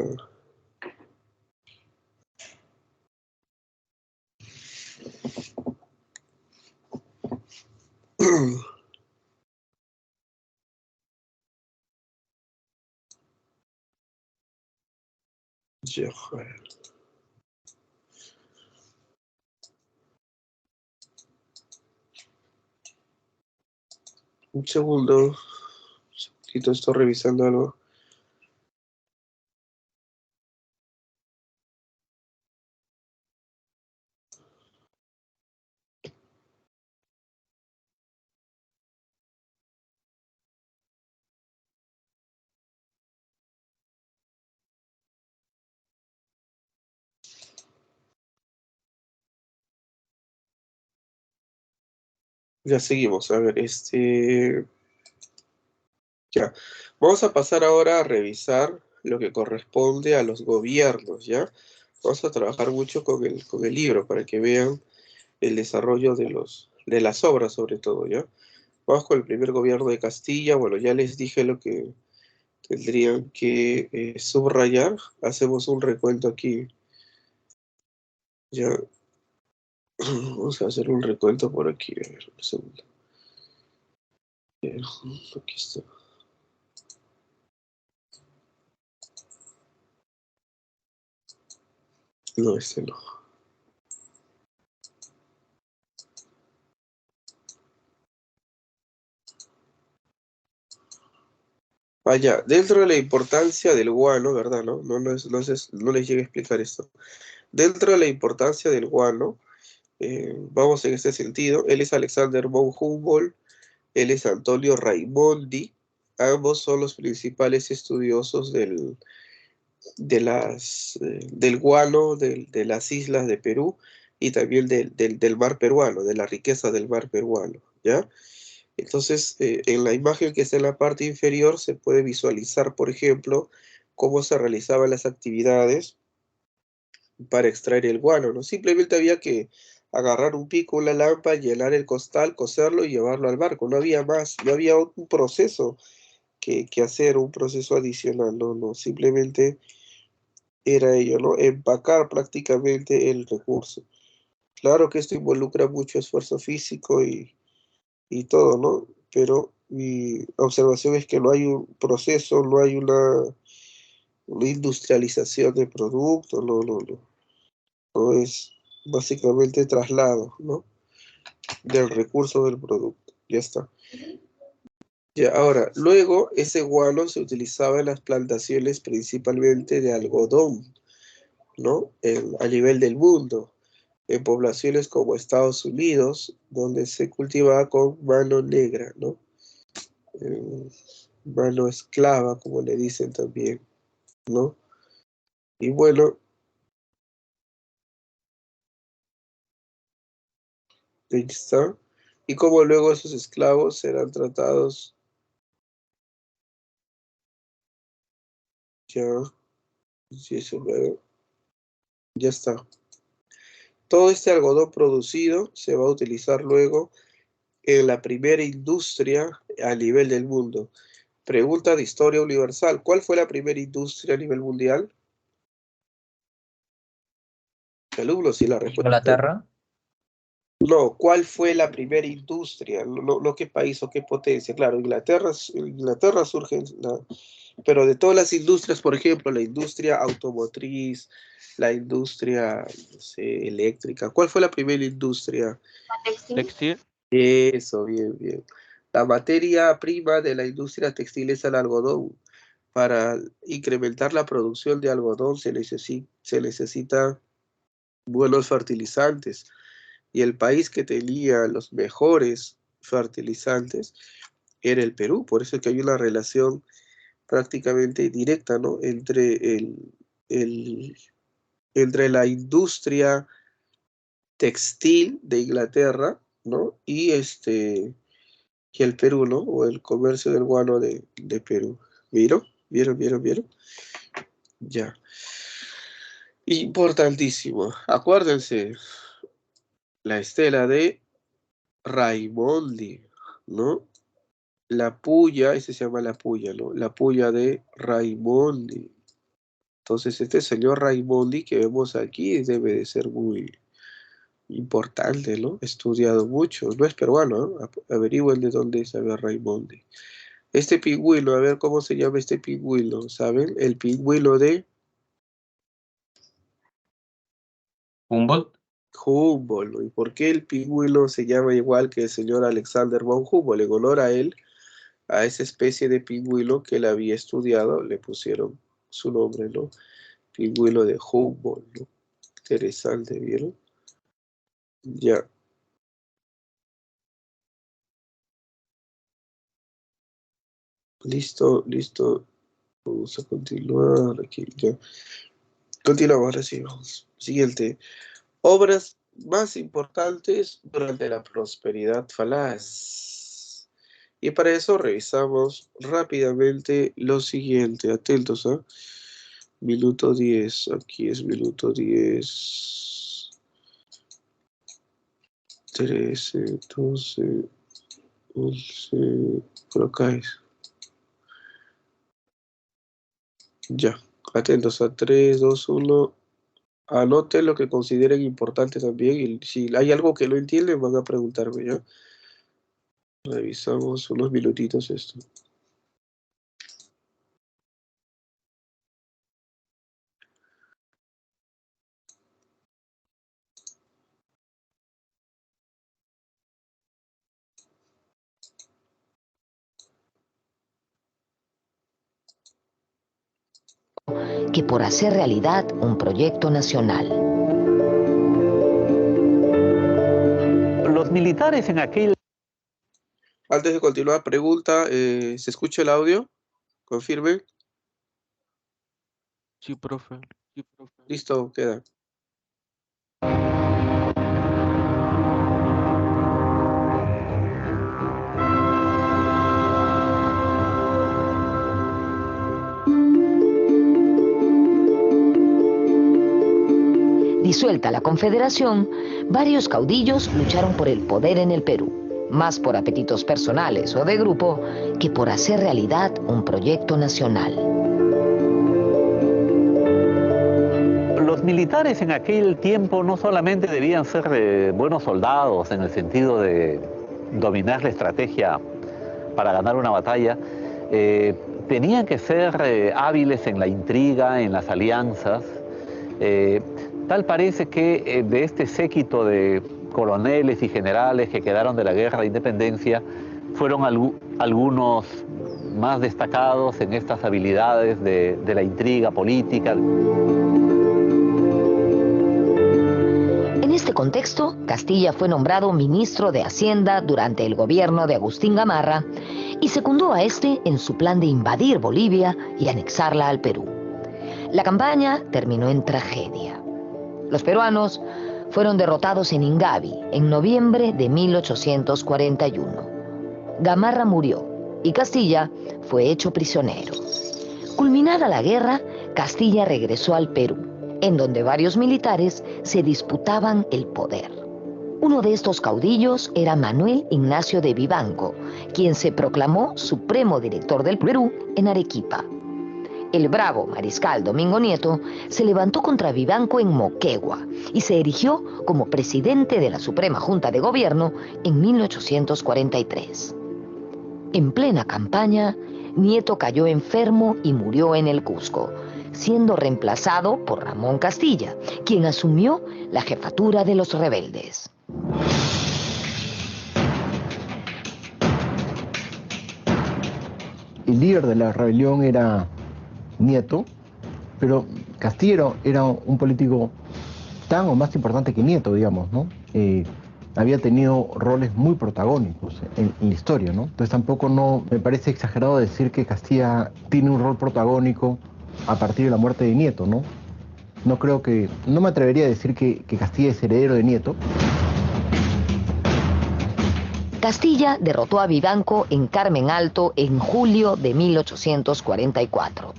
Ya, joder. Un segundo. Un segundito, estoy revisando algo. Ya seguimos. A ver, ya. Vamos a pasar ahora a revisar lo que corresponde a los gobiernos, ¿ya? Vamos a trabajar mucho con el libro para que vean el desarrollo de las obras, sobre todo, ¿ya? Vamos con el primer gobierno de Castilla. Bueno, ya les dije lo que tendrían que subrayar. Hacemos un recuento aquí. Ya. Vamos a hacer un recuento por aquí. A ver, un segundo. Aquí está. No, este no. Vaya, dentro de la importancia del guano, ¿verdad? No les llegue a explicar esto. Dentro de la importancia del guano, vamos en este sentido, él es Alexander von Humboldt, él es Antonio Raimondi, ambos son los principales estudiosos del guano, de las islas de Perú y también del mar peruano, de la riqueza del mar peruano, ¿ya? Entonces, en la imagen que está en la parte inferior se puede visualizar, por ejemplo, cómo se realizaban las actividades para extraer el guano, ¿no? Simplemente había que agarrar un pico, una lampa, llenar el costal, coserlo y llevarlo al barco. No había más, no había un proceso que hacer, un proceso adicional, no, simplemente era ello, ¿no? Empacar prácticamente el recurso. Claro que esto involucra mucho esfuerzo físico y todo, ¿no? Pero mi observación es que no hay un proceso, no hay una industrialización del producto, no es básicamente traslado, ¿no? Del recurso del producto, ya está. Ya, ahora, luego ese guano se utilizaba en las plantaciones principalmente de algodón, ¿no? A nivel del mundo, en poblaciones como Estados Unidos, donde se cultivaba con mano negra, ¿no? Mano esclava, como le dicen también, ¿no? Y bueno, ahí está. Y como luego esos esclavos serán tratados, ya, sí, eso luego, ya está. Todo este algodón producido se va a utilizar luego en la primera industria a nivel del mundo. Pregunta de historia universal. ¿Cuál fue la primera industria a nivel mundial? Alumnos, y la respuesta. Inglaterra. No, ¿cuál fue la primera industria? No qué país o qué potencia. Claro, Inglaterra surge, pero de todas las industrias, por ejemplo, la industria automotriz, la industria, no sé, eléctrica. ¿Cuál fue la primera industria? La textil. Textil. Eso, bien, bien. La materia prima de la industria textil es el algodón. Para incrementar la producción de algodón se necesita buenos fertilizantes. Y el país que tenía los mejores fertilizantes era el Perú. Por eso es que hay una relación prácticamente directa, ¿no? El- entre la industria textil de Inglaterra, ¿no? Y el Perú, ¿no? O el comercio del guano de Perú. ¿Vieron? ¿Vieron? Ya. Importantísimo. Acuérdense, la estela de Raimondi, ¿no? La puya, ese se llama la puya, ¿no? La puya de Raimondi. Entonces, este señor Raimondi que vemos aquí debe de ser muy importante, ¿no? Estudiado mucho. No es peruano, ¿no? Averigüen de dónde es, a ver, Raimondi. Este pingüino, a ver cómo se llama este pingüino, ¿saben? El pingüino de Humboldt. Humboldt, ¿no? ¿Y por qué el pingüino se llama igual que el señor Alexander von Humboldt? En honor a él, a esa especie de pingüino que él había estudiado, le pusieron su nombre, ¿no? Pingüino de Humboldt, ¿no? Interesante, ¿vieron? Ya, listo. Vamos a continuar aquí, ya. Continuamos, ahora sí, vamos. Siguiente. Obras más importantes durante la prosperidad falaz. Y para eso revisamos rápidamente lo siguiente. Atentos, ¿ah? Minuto 10. Aquí es minuto 10. 13, 12, 11. Por acá es. Ya. Atentos a 3, 2, 1. Anoten lo que consideren importante también. Y si hay algo que no entienden, van a preguntarme, ¿ya? Revisamos unos minutitos esto. Que por hacer realidad un proyecto nacional. Los militares en aquel... Antes de continuar, pregunta, ¿se escucha el audio? Confirme. Sí, profe. Listo, queda. Disuelta la Confederación, varios caudillos lucharon por el poder en el Perú, más por apetitos personales o de grupo que por hacer realidad un proyecto nacional. Los militares en aquel tiempo no solamente debían ser buenos soldados en el sentido de dominar la estrategia para ganar una batalla, tenían que ser hábiles en la intriga, en las alianzas. Tal parece que de este séquito de coroneles y generales que quedaron de la guerra de independencia, fueron algunos más destacados en estas habilidades de la intriga política. En este contexto, Castilla fue nombrado ministro de Hacienda durante el gobierno de Agustín Gamarra y secundó a este en su plan de invadir Bolivia y anexarla al Perú. La campaña terminó en tragedia. Los peruanos fueron derrotados en Ingavi en noviembre de 1841. Gamarra murió y Castilla fue hecho prisionero. Culminada la guerra, Castilla regresó al Perú, en donde varios militares se disputaban el poder. Uno de estos caudillos era Manuel Ignacio de Vivanco, quien se proclamó supremo director del Perú en Arequipa. El bravo mariscal Domingo Nieto se levantó contra Vivanco en Moquegua y se erigió como presidente de la Suprema Junta de Gobierno en 1843. En plena campaña, Nieto cayó enfermo y murió en el Cusco, siendo reemplazado por Ramón Castilla, quien asumió la jefatura de los rebeldes. El líder de la rebelión era Nieto, pero Castilla era un político tan o más importante que Nieto, digamos, ¿no? Había tenido roles muy protagónicos en la historia, ¿no? Entonces tampoco me parece exagerado decir que Castilla tiene un rol protagónico a partir de la muerte de Nieto, ¿no? No me atrevería a decir que Castilla es heredero de Nieto. Castilla derrotó a Vivanco en Carmen Alto en julio de 1844.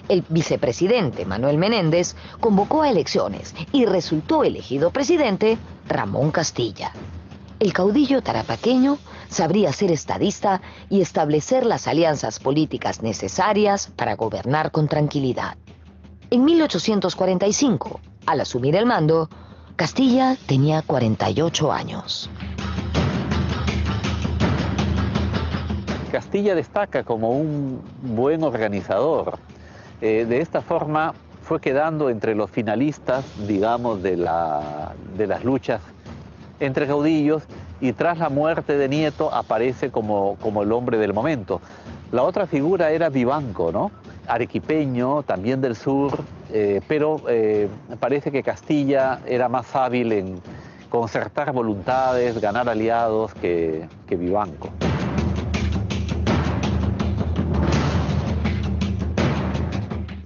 El vicepresidente Manuel Menéndez convocó a elecciones y resultó elegido presidente Ramón Castilla. El caudillo tarapaqueño sabría ser estadista y establecer las alianzas políticas necesarias para gobernar con tranquilidad. En 1845, al asumir el mando, Castilla tenía 48 años. Castilla destaca como un buen organizador. De esta forma fue quedando entre los finalistas, digamos, de las luchas entre caudillos, y tras la muerte de Nieto aparece como el hombre del momento. La otra figura era Vivanco, ¿no? Arequipeño, también del sur, pero parece que Castilla era más hábil en concertar voluntades, ganar aliados que Vivanco.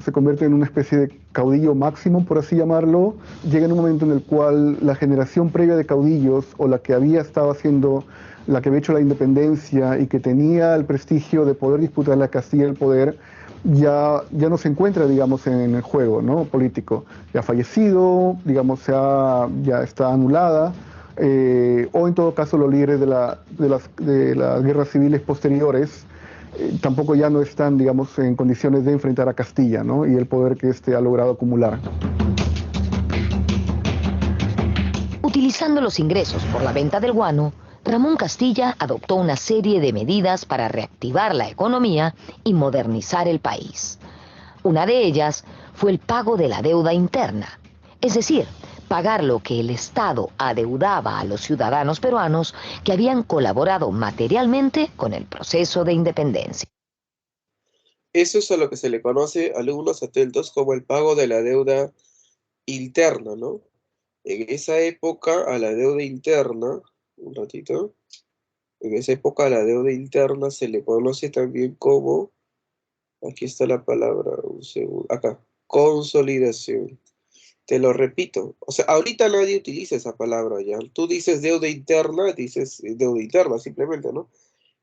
Se convierte en una especie de caudillo máximo, por así llamarlo. Llega en un momento en el cual la generación previa de caudillos, o la que había estado haciendo, la que había hecho la independencia y que tenía el prestigio de poder disputarle a Castilla el poder, ya no se encuentra, digamos, en el juego, ¿no?, político. Ya ha fallecido, digamos, ya está anulada, o en todo caso los líderes de las guerras civiles posteriores tampoco ya no están, digamos, en condiciones de enfrentar a Castilla, ¿no?, y el poder que ha logrado acumular. Utilizando los ingresos por la venta del guano, Ramón Castilla adoptó una serie de medidas para reactivar la economía y modernizar el país. Una de ellas fue el pago de la deuda interna, es decir, pagar lo que el Estado adeudaba a los ciudadanos peruanos que habían colaborado materialmente con el proceso de independencia. Eso es a lo que se le conoce, alumnos atentos, como el pago de la deuda interna, ¿no? En esa época, a la deuda interna, un ratito, en esa época a la deuda interna se le conoce también como, aquí está la palabra, un segundo, acá, consolidación. Te lo repito, o sea, ahorita nadie utiliza esa palabra ya. Tú dices deuda interna, dices deuda interna simplemente, ¿no?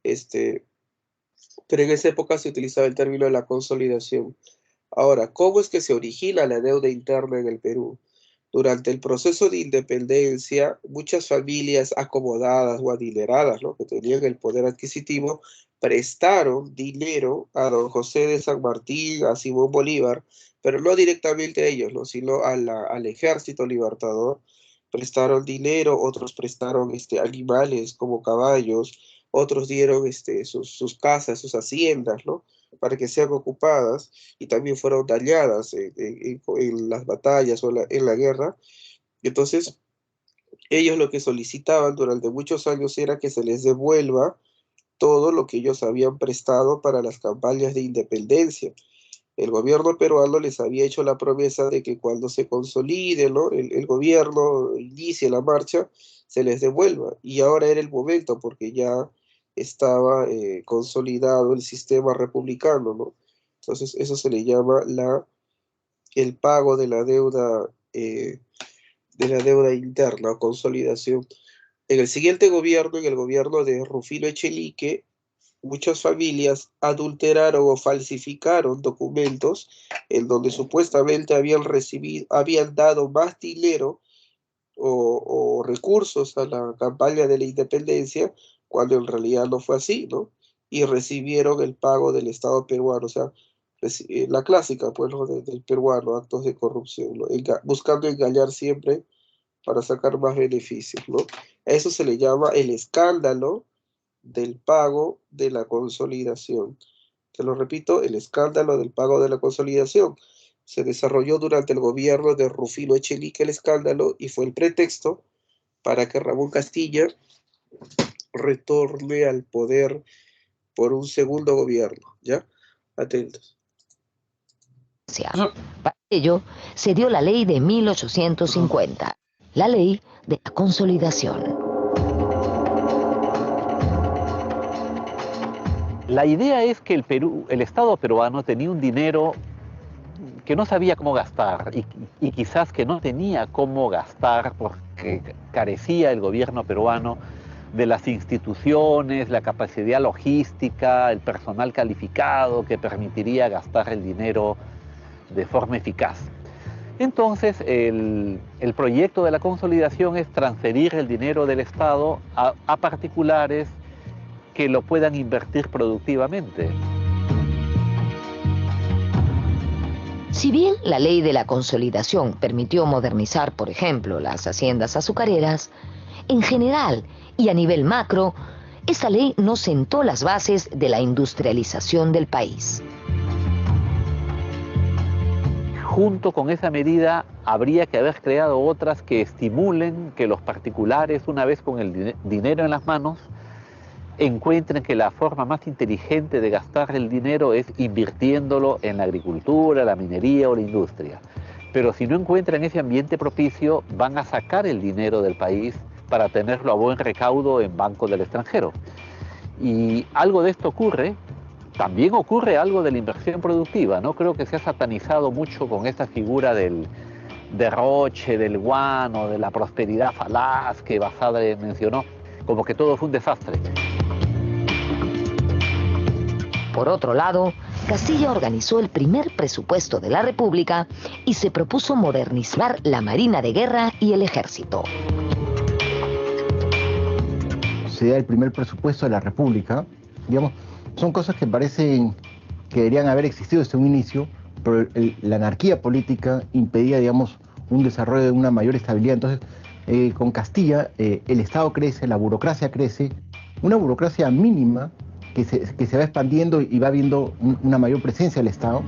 Pero en esa época se utilizaba el término de la consolidación. Ahora, ¿cómo es que se origina la deuda interna en el Perú? Durante el proceso de independencia, muchas familias acomodadas o adineradas, ¿no?, que tenían el poder adquisitivo, prestaron dinero a don José de San Martín, a Simón Bolívar, pero no directamente a ellos, ¿no?, sino al ejército libertador. Prestaron dinero, otros prestaron animales como caballos, otros dieron sus casas, sus haciendas, ¿no?, para que sean ocupadas, y también fueron dañadas en las batallas o en la guerra. Entonces, ellos lo que solicitaban durante muchos años era que se les devuelva todo lo que ellos habían prestado para las campañas de independencia. El gobierno peruano les había hecho la promesa de que cuando se consolide, ¿no?, el gobierno inicie la marcha, se les devuelva. Y ahora era el momento, porque ya estaba consolidado el sistema republicano, ¿no? Entonces, eso se le llama el pago de la deuda interna o consolidación. En el siguiente gobierno, en el gobierno de Rufino Echenique, muchas familias adulteraron o falsificaron documentos en donde supuestamente habían dado más dinero o recursos a la campaña de la independencia, cuando en realidad no fue así, ¿no? Y recibieron el pago del Estado peruano. O sea, la clásica, pues, ¿no? del peruano, actos de corrupción, ¿no? Buscando engañar siempre para sacar más beneficios, ¿no? A eso se le llama el escándalo del pago de la consolidación. Te lo repito, el escándalo del pago de la consolidación. Se desarrolló durante el gobierno de Rufino Echenique el escándalo y fue el pretexto para que Ramón Castilla retorne al poder por un segundo gobierno, ¿ya? Atentos. Para ello, se dio la ley de 1850, la ley de la consolidación. La idea es que el Estado peruano tenía un dinero que no sabía cómo gastar y quizás que no tenía cómo gastar porque carecía el gobierno peruano de las instituciones, la capacidad logística, el personal calificado que permitiría gastar el dinero de forma eficaz. Entonces, el proyecto de la consolidación es transferir el dinero del Estado a particulares que lo puedan invertir productivamente. Si bien la ley de la consolidación permitió modernizar, por ejemplo, las haciendas azucareras, en general y a nivel macro, esta ley no sentó las bases de la industrialización del país. Junto con esa medida, habría que haber creado otras que estimulen que los particulares, una vez con el dinero en las manos, encuentren que la forma más inteligente de gastar el dinero es invirtiéndolo en la agricultura, la minería o la industria. Pero si no encuentran ese ambiente propicio, van a sacar el dinero del país para tenerlo a buen recaudo en bancos del extranjero. Y algo de esto ocurre. También ocurre algo de la inversión productiva. No creo que se ha satanizado mucho con esta figura del derroche, del guano, de la prosperidad falaz que Basadre mencionó, como que todo fue un desastre. Por otro lado, Castilla organizó el primer presupuesto de la República y se propuso modernizar la Marina de Guerra y el Ejército. Se da el primer presupuesto de la República, digamos, son cosas que parecen que deberían haber existido desde un inicio, pero la anarquía política impedía, digamos, un desarrollo de una mayor estabilidad. Entonces, con Castilla, el Estado crece, la burocracia crece, una burocracia mínima que se va expandiendo y va viendo una mayor presencia del Estado.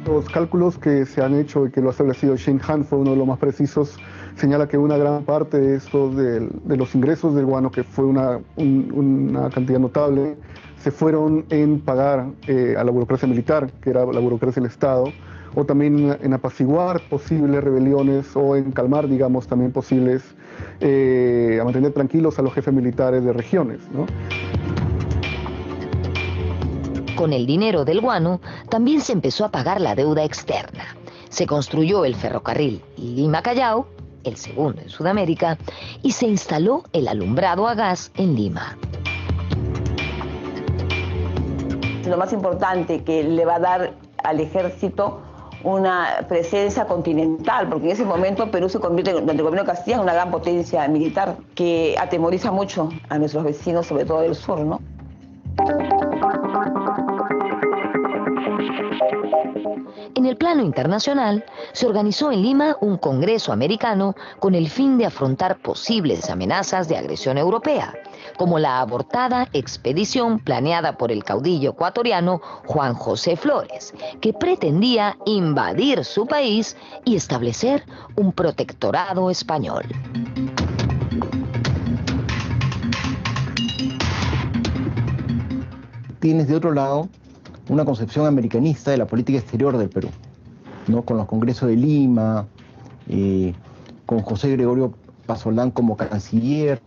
Los cálculos que se han hecho y que lo ha establecido Shin Han fue uno de los más precisos, señala que una gran parte de estos de los ingresos del guano, que fue una cantidad notable, se fueron en pagar a la burocracia militar, que era la burocracia del Estado, o también en apaciguar posibles rebeliones o en calmar, digamos, también posibles, a mantener tranquilos a los jefes militares de regiones, ¿no? Con el dinero del guano también se empezó a pagar la deuda externa. Se construyó el ferrocarril Lima-Callao, el segundo en Sudamérica, y se instaló el alumbrado a gas en Lima. Lo más importante que le va a dar al ejército una presencia continental, porque en ese momento Perú se convierte, durante el gobierno de Castilla, en una gran potencia militar que atemoriza mucho a nuestros vecinos, sobre todo del sur, ¿no? En el plano internacional, se organizó en Lima un congreso americano con el fin de afrontar posibles amenazas de agresión europea, como la abortada expedición planeada por el caudillo ecuatoriano Juan José Flores, que pretendía invadir su país y establecer un protectorado español. Tienes de otro lado una concepción americanista de la política exterior del Perú, ¿no? Con los congresos de Lima, con José Gregorio Pasolán como canciller.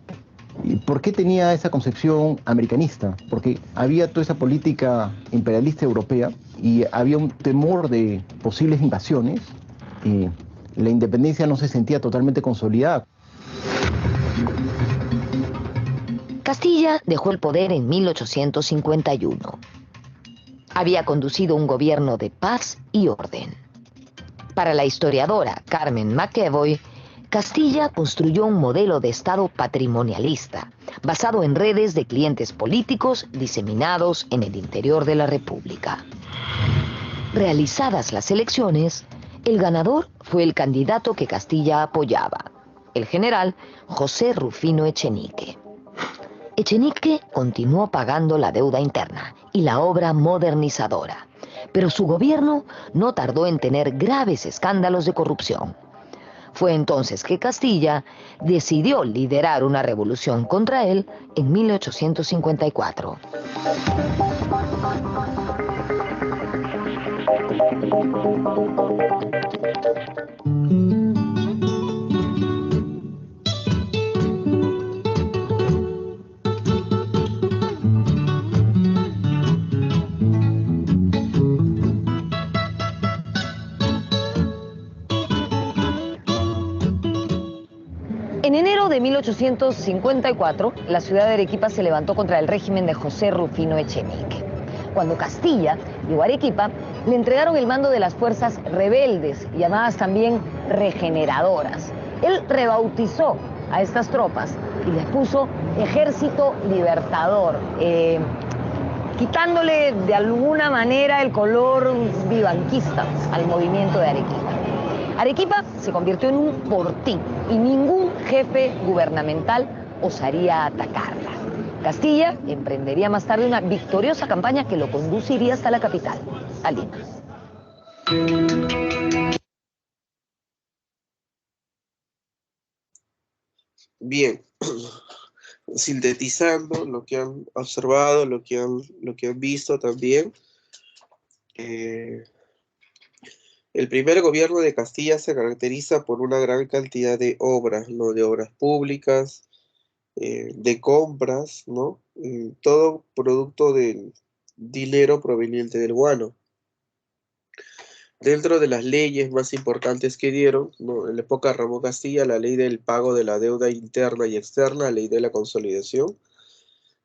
¿Y por qué tenía esa concepción americanista? Porque había toda esa política imperialista europea y había un temor de posibles invasiones. La independencia no se sentía totalmente consolidada. Castilla dejó el poder en 1851. Había conducido un gobierno de paz y orden. Para la historiadora Carmen McEvoy, Castilla construyó un modelo de Estado patrimonialista, basado en redes de clientes políticos diseminados en el interior de la República. Realizadas las elecciones, el ganador fue el candidato que Castilla apoyaba, el general José Rufino Echenique. Echenique continuó pagando la deuda interna y la obra modernizadora, pero su gobierno no tardó en tener graves escándalos de corrupción. Fue entonces que Castilla decidió liderar una revolución contra él en 1854. En enero de 1854, la ciudad de Arequipa se levantó contra el régimen de José Rufino Echenique. Cuando Castilla llegó a Arequipa, le entregaron el mando de las fuerzas rebeldes, llamadas también regeneradoras. Él rebautizó a estas tropas y les puso Ejército Libertador, quitándole de alguna manera el color vivanquista al movimiento de Arequipa. Arequipa se convirtió en un fortín y ningún jefe gubernamental osaría atacarla. Castilla emprendería más tarde una victoriosa campaña que lo conduciría hasta la capital, a Lima. Bien, sintetizando lo que han observado, lo que han visto también. El primer gobierno de Castilla se caracteriza por una gran cantidad de obras, ¿no? De obras públicas, de compras, ¿no? Todo producto del dinero proveniente del guano. Dentro de las leyes más importantes que dieron, ¿no? En la época de Ramón Castilla, la ley del pago de la deuda interna y externa, la ley de la consolidación.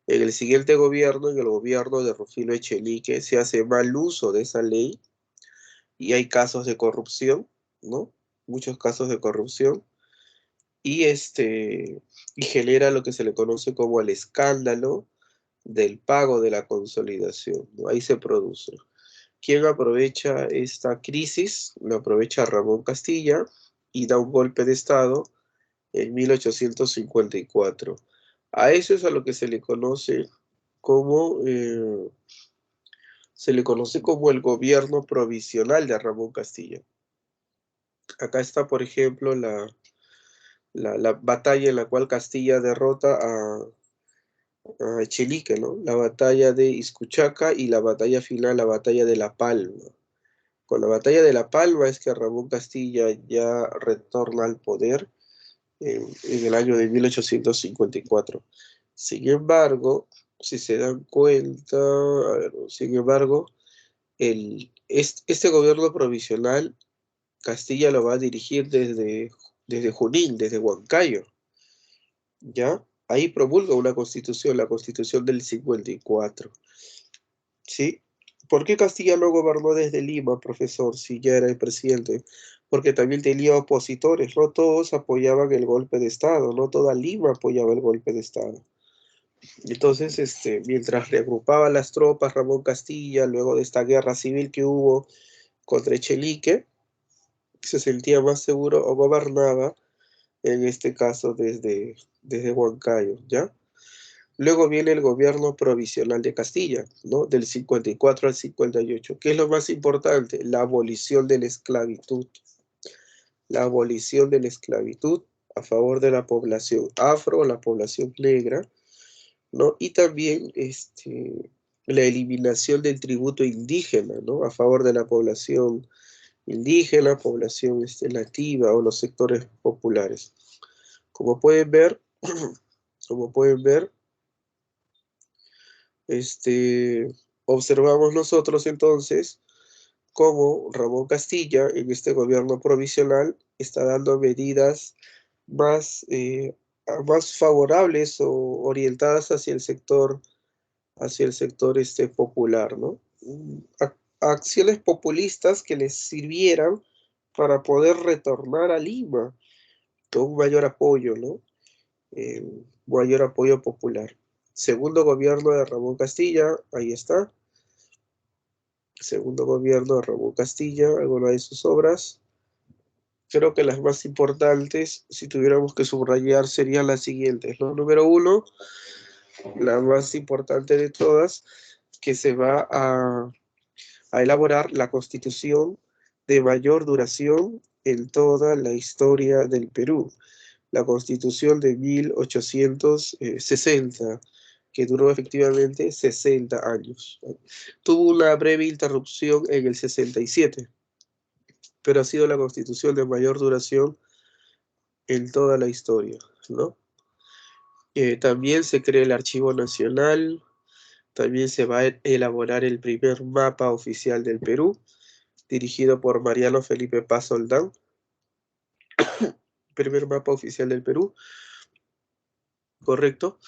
En el siguiente gobierno, en el gobierno de Rufino Echenique, se hace mal uso de esa ley y hay casos de corrupción, ¿no? Muchos casos de corrupción. Y genera lo que se le conoce como el escándalo del pago de la consolidación, ¿no? Ahí se produce. ¿Quién aprovecha esta crisis? Lo aprovecha Ramón Castilla y da un golpe de Estado en 1854. A eso es a lo que se le conoce como el gobierno provisional de Ramón Castilla. Acá está, por ejemplo, la batalla en la cual Castilla derrota a Echenique, ¿no? La batalla de Iscuchaca y la batalla final, la batalla de La Palma. Con la batalla de La Palma es que Ramón Castilla ya retorna al poder en el año de 1854. Sin embargo, si se dan cuenta, este gobierno provisional, Castilla lo va a dirigir desde Junín, desde Huancayo, ¿ya? Ahí promulga una constitución, la constitución del 54, ¿sí? ¿Por qué Castilla no gobernó desde Lima, profesor, si ya era el presidente? Porque también tenía opositores, no todos apoyaban el golpe de Estado, no toda Lima apoyaba el golpe de Estado. Entonces, mientras reagrupaba las tropas Ramón Castilla, luego de esta guerra civil que hubo contra Echenique, se sentía más seguro o gobernaba, en este caso desde Huancayo, ¿ya? Luego viene el gobierno provisional de Castilla, ¿no? Del 54 al 58. ¿Qué es lo más importante? La abolición de la esclavitud. La abolición de la esclavitud a favor de la población afro, la población negra, ¿no? Y también la eliminación del tributo indígena, ¿no? A favor de la población indígena, población nativa o los sectores populares. Como pueden ver, observamos nosotros entonces cómo Ramón Castilla en este gobierno provisional está dando medidas más favorables o orientadas hacia el sector popular, ¿no? Acciones populistas que les sirvieran para poder retornar a Lima con un mayor apoyo, ¿no? Mayor apoyo popular. Segundo gobierno de Ramón Castilla, ahí está. Segundo gobierno de Ramón Castilla, alguna de sus obras. Creo que las más importantes, si tuviéramos que subrayar, serían las siguientes, ¿no? Número 1, la más importante de todas, que se va a elaborar la Constitución de mayor duración en toda la historia del Perú. La Constitución de 1860, que duró efectivamente 60 años. Tuvo una breve interrupción en el 67, pero ha sido la Constitución de mayor duración en toda la historia, ¿no? También se crea el Archivo Nacional, también se va a elaborar el primer mapa oficial del Perú, dirigido por Mariano Felipe Paz Soldán. Primer mapa oficial del Perú, correcto.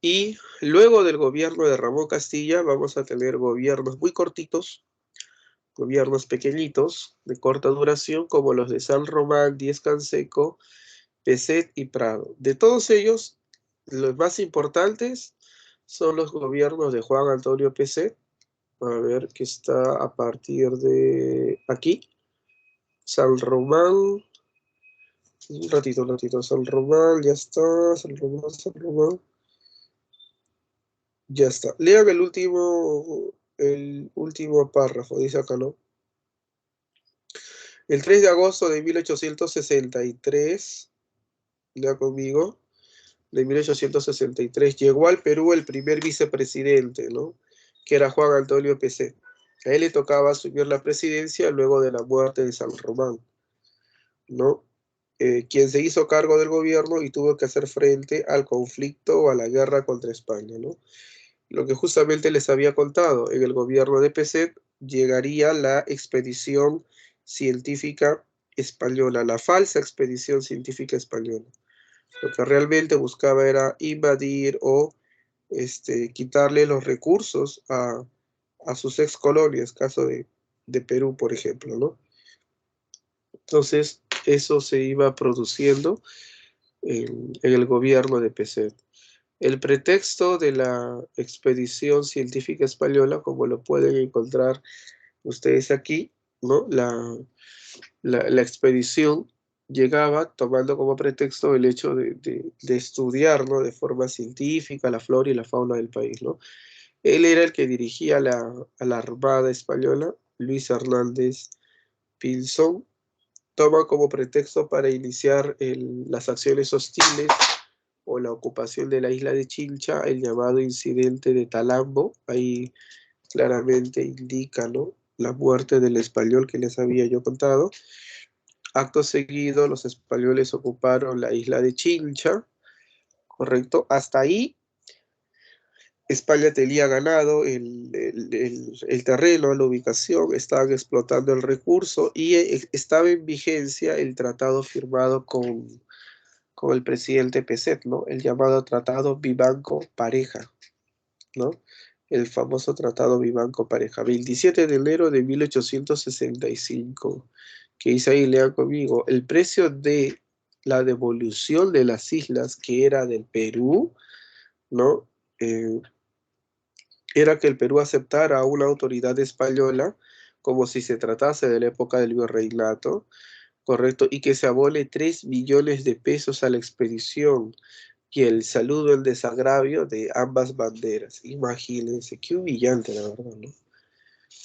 Y luego del gobierno de Ramón Castilla vamos a tener gobiernos muy cortitos, gobiernos pequeñitos, de corta duración, como los de San Román, Díez Canseco, Pezet y Prado. De todos ellos, los más importantes son los gobiernos de Juan Antonio Pezet, a ver, que está a partir de aquí, San Román, un ratito, San Román, ya está, San Román, ya está. Lean el último párrafo, dice acá, ¿no? El 3 de agosto de 1863, lea conmigo, de 1863, llegó al Perú el primer vicepresidente, ¿no? Que era Juan Antonio Pezet. A él le tocaba asumir la presidencia luego de la muerte de San Román, ¿no? Quien se hizo cargo del gobierno y tuvo que hacer frente al conflicto o a la guerra contra España, ¿no? Lo que justamente les había contado, en el gobierno de Pezet llegaría la expedición científica española, la falsa expedición científica española. Lo que realmente buscaba era invadir o quitarle los recursos a sus ex colonias, caso de Perú, por ejemplo, ¿no? Entonces, eso se iba produciendo en el gobierno de Pezet. El pretexto de la expedición científica española, como lo pueden encontrar ustedes aquí, ¿no? La expedición llegaba tomando como pretexto el hecho de estudiar, ¿no? De forma científica la flora y la fauna del país, ¿no? Él era el que dirigía a la Armada Española, Luis Hernández Pinzón, toma como pretexto para iniciar las acciones hostiles o la ocupación de la isla de Chincha, el llamado incidente de Talambo. Ahí claramente indica, ¿no?, la muerte del español que les había yo contado. Acto seguido, los españoles ocuparon la isla de Chincha, ¿correcto? Hasta ahí, España tenía ganado el terreno, la ubicación, estaban explotando el recurso y estaba en vigencia el tratado firmado con el presidente Pezet, ¿no? El llamado Tratado Vivanco-Pareja, ¿no? El famoso Tratado Vivanco-Pareja, 27 de enero de 1865, que dice ahí, lean conmigo, el precio de la devolución de las islas que era del Perú, ¿no? Era que el Perú aceptara a una autoridad española como si se tratase de la época del virreinato, correcto, y que se abone 3 millones de pesos a la expedición y el saludo en desagravio de ambas banderas. Imagínense, qué humillante, la verdad, ¿no?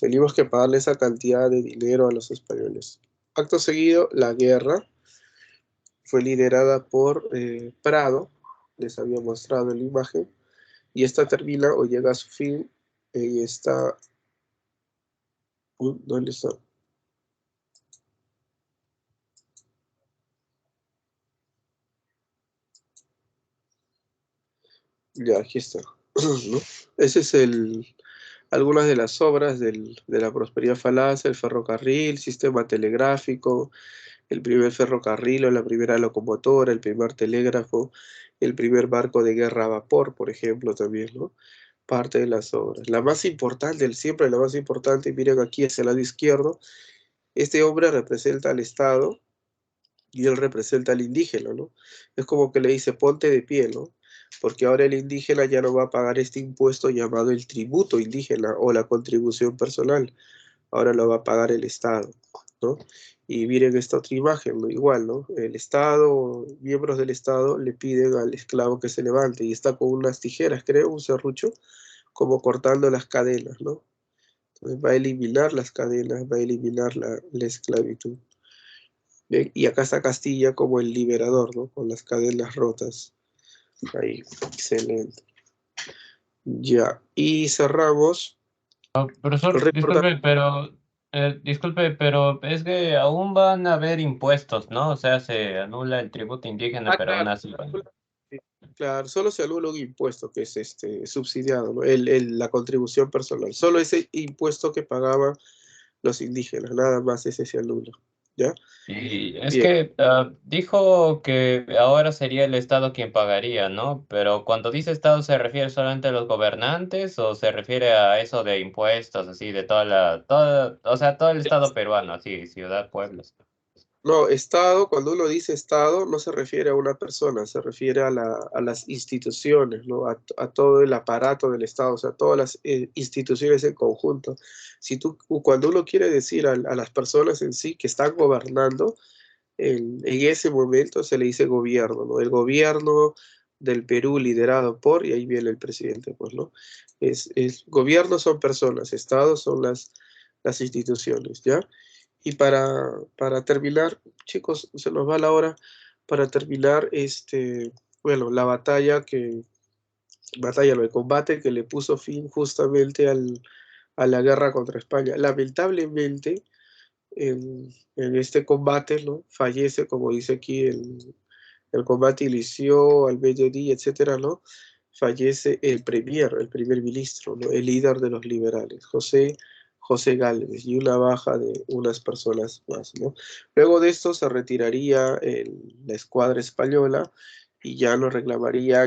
Tenemos que pagarle esa cantidad de dinero a los españoles. Acto seguido, la guerra fue liderada por Prado, les había mostrado en la imagen, y esta termina o llega a su fin en esta... ¿Dónde está? Ya, aquí está, ¿no? Ese es algunas de las obras de la prosperidad falaz, el ferrocarril, sistema telegráfico, el primer ferrocarril o la primera locomotora, el primer telégrafo, el primer barco de guerra a vapor, por ejemplo, también, ¿no? Parte de las obras. La más importante, siempre la más importante, miren aquí hacia el lado izquierdo, este hombre representa al Estado, y él representa al indígena, ¿no? Es como que le dice, ponte de pie, ¿no? Porque ahora el indígena ya no va a pagar este impuesto llamado el tributo indígena o la contribución personal. Ahora lo va a pagar el Estado, ¿no? Y miren esta otra imagen, ¿no? Igual, ¿no? El Estado, miembros del Estado le piden al esclavo que se levante y está con unas tijeras, creo, un serrucho, como cortando las cadenas, ¿no? Entonces va a eliminar las cadenas, va a eliminar la esclavitud. Bien, y acá está Castilla como el liberador, ¿no? Con las cadenas rotas. Ahí, excelente. Ya, y cerramos. Profesor, disculpe, pero es que aún van a haber impuestos, ¿no? O sea, se anula el tributo indígena, pero aún Claro, así van. sí, claro, solo se anula un impuesto que es subsidiado, ¿no? La contribución personal. Solo ese impuesto que pagaban los indígenas, nada más ese se anula. ¿Ya? Y es Bien. que dijo que ahora sería el Estado quien pagaría, ¿no? Pero cuando dice Estado, ¿se refiere solamente a los gobernantes o se refiere a eso de impuestos, así, de o sea, todo el Estado peruano, así, ciudad, pueblos? No, Estado, cuando uno dice Estado, no se refiere a una persona, se refiere a las instituciones, ¿no? A todo el aparato del Estado, o sea, todas las instituciones en conjunto. Cuando uno quiere decir a las personas en sí que están gobernando, en ese momento se le dice gobierno, ¿no? El gobierno del Perú liderado por, y ahí viene el presidente, pues, ¿no? Gobierno son personas, Estados son las instituciones, ¿ya? Y para terminar, chicos, se nos va la hora, para terminar, bueno, la el combate que le puso fin justamente a la guerra contra España. Lamentablemente, en este combate, ¿no? Fallece, como dice aquí, el combate inició al mediodía, etcétera, ¿no? Fallece el primer ministro, ¿no? El líder de los liberales, José Gálvez, y una baja de unas personas más, ¿no? Luego de esto se retiraría la escuadra española y ya no reclamaría,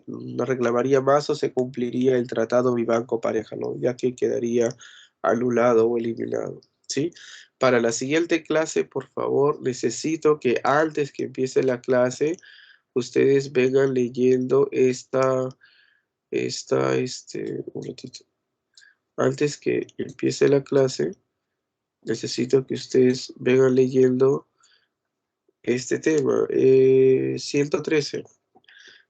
no reclamaría más o se cumpliría el tratado Vivanco-Pareja, ¿no? Ya que quedaría anulado o eliminado, ¿sí? Para la siguiente clase, por favor, necesito que antes que empiece la clase, ustedes vengan leyendo un ratito. Antes que empiece la clase, necesito que ustedes vengan leyendo este tema. 113,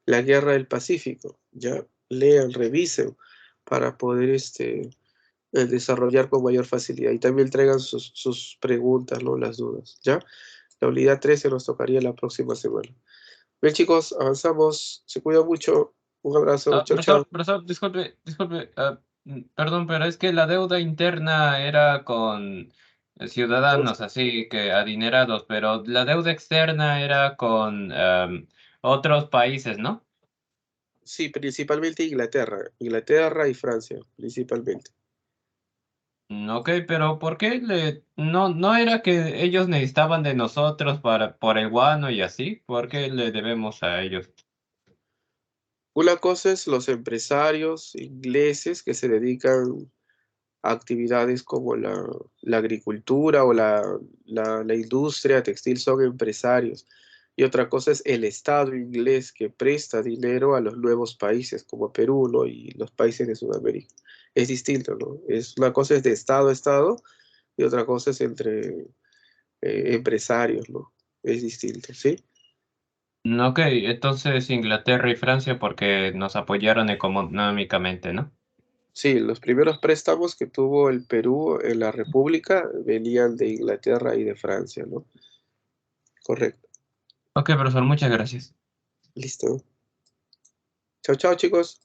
la Guerra del Pacífico. Ya lean, revisen para poder desarrollar con mayor facilidad. Y también traigan sus preguntas, ¿no? Las dudas, ¿ya? La unidad 13 nos tocaría la próxima semana. Bien, chicos, avanzamos. Se cuidan mucho. Un abrazo. Chao, chao. Profesor, disculpe, perdón, pero es que la deuda interna era con ciudadanos así que adinerados, pero la deuda externa era con otros países, ¿no? Sí, principalmente Inglaterra. Inglaterra y Francia, principalmente. Ok, pero ¿por qué no era que ellos necesitaban de nosotros por el guano y así? ¿Por qué le debemos a ellos? Una cosa es los empresarios ingleses que se dedican a actividades como la agricultura o la industria textil, son empresarios. Y otra cosa es el Estado inglés que presta dinero a los nuevos países como Perú, ¿no? Y los países de Sudamérica. Es distinto, ¿no? Una cosa es de Estado a Estado y otra cosa es entre empresarios, ¿no? Es distinto, ¿sí? Ok, entonces Inglaterra y Francia porque nos apoyaron económicamente, ¿no? Sí, los primeros préstamos que tuvo el Perú en la República venían de Inglaterra y de Francia, ¿no? Correcto. Ok, profesor, muchas gracias. Listo. Chao, chao, chicos.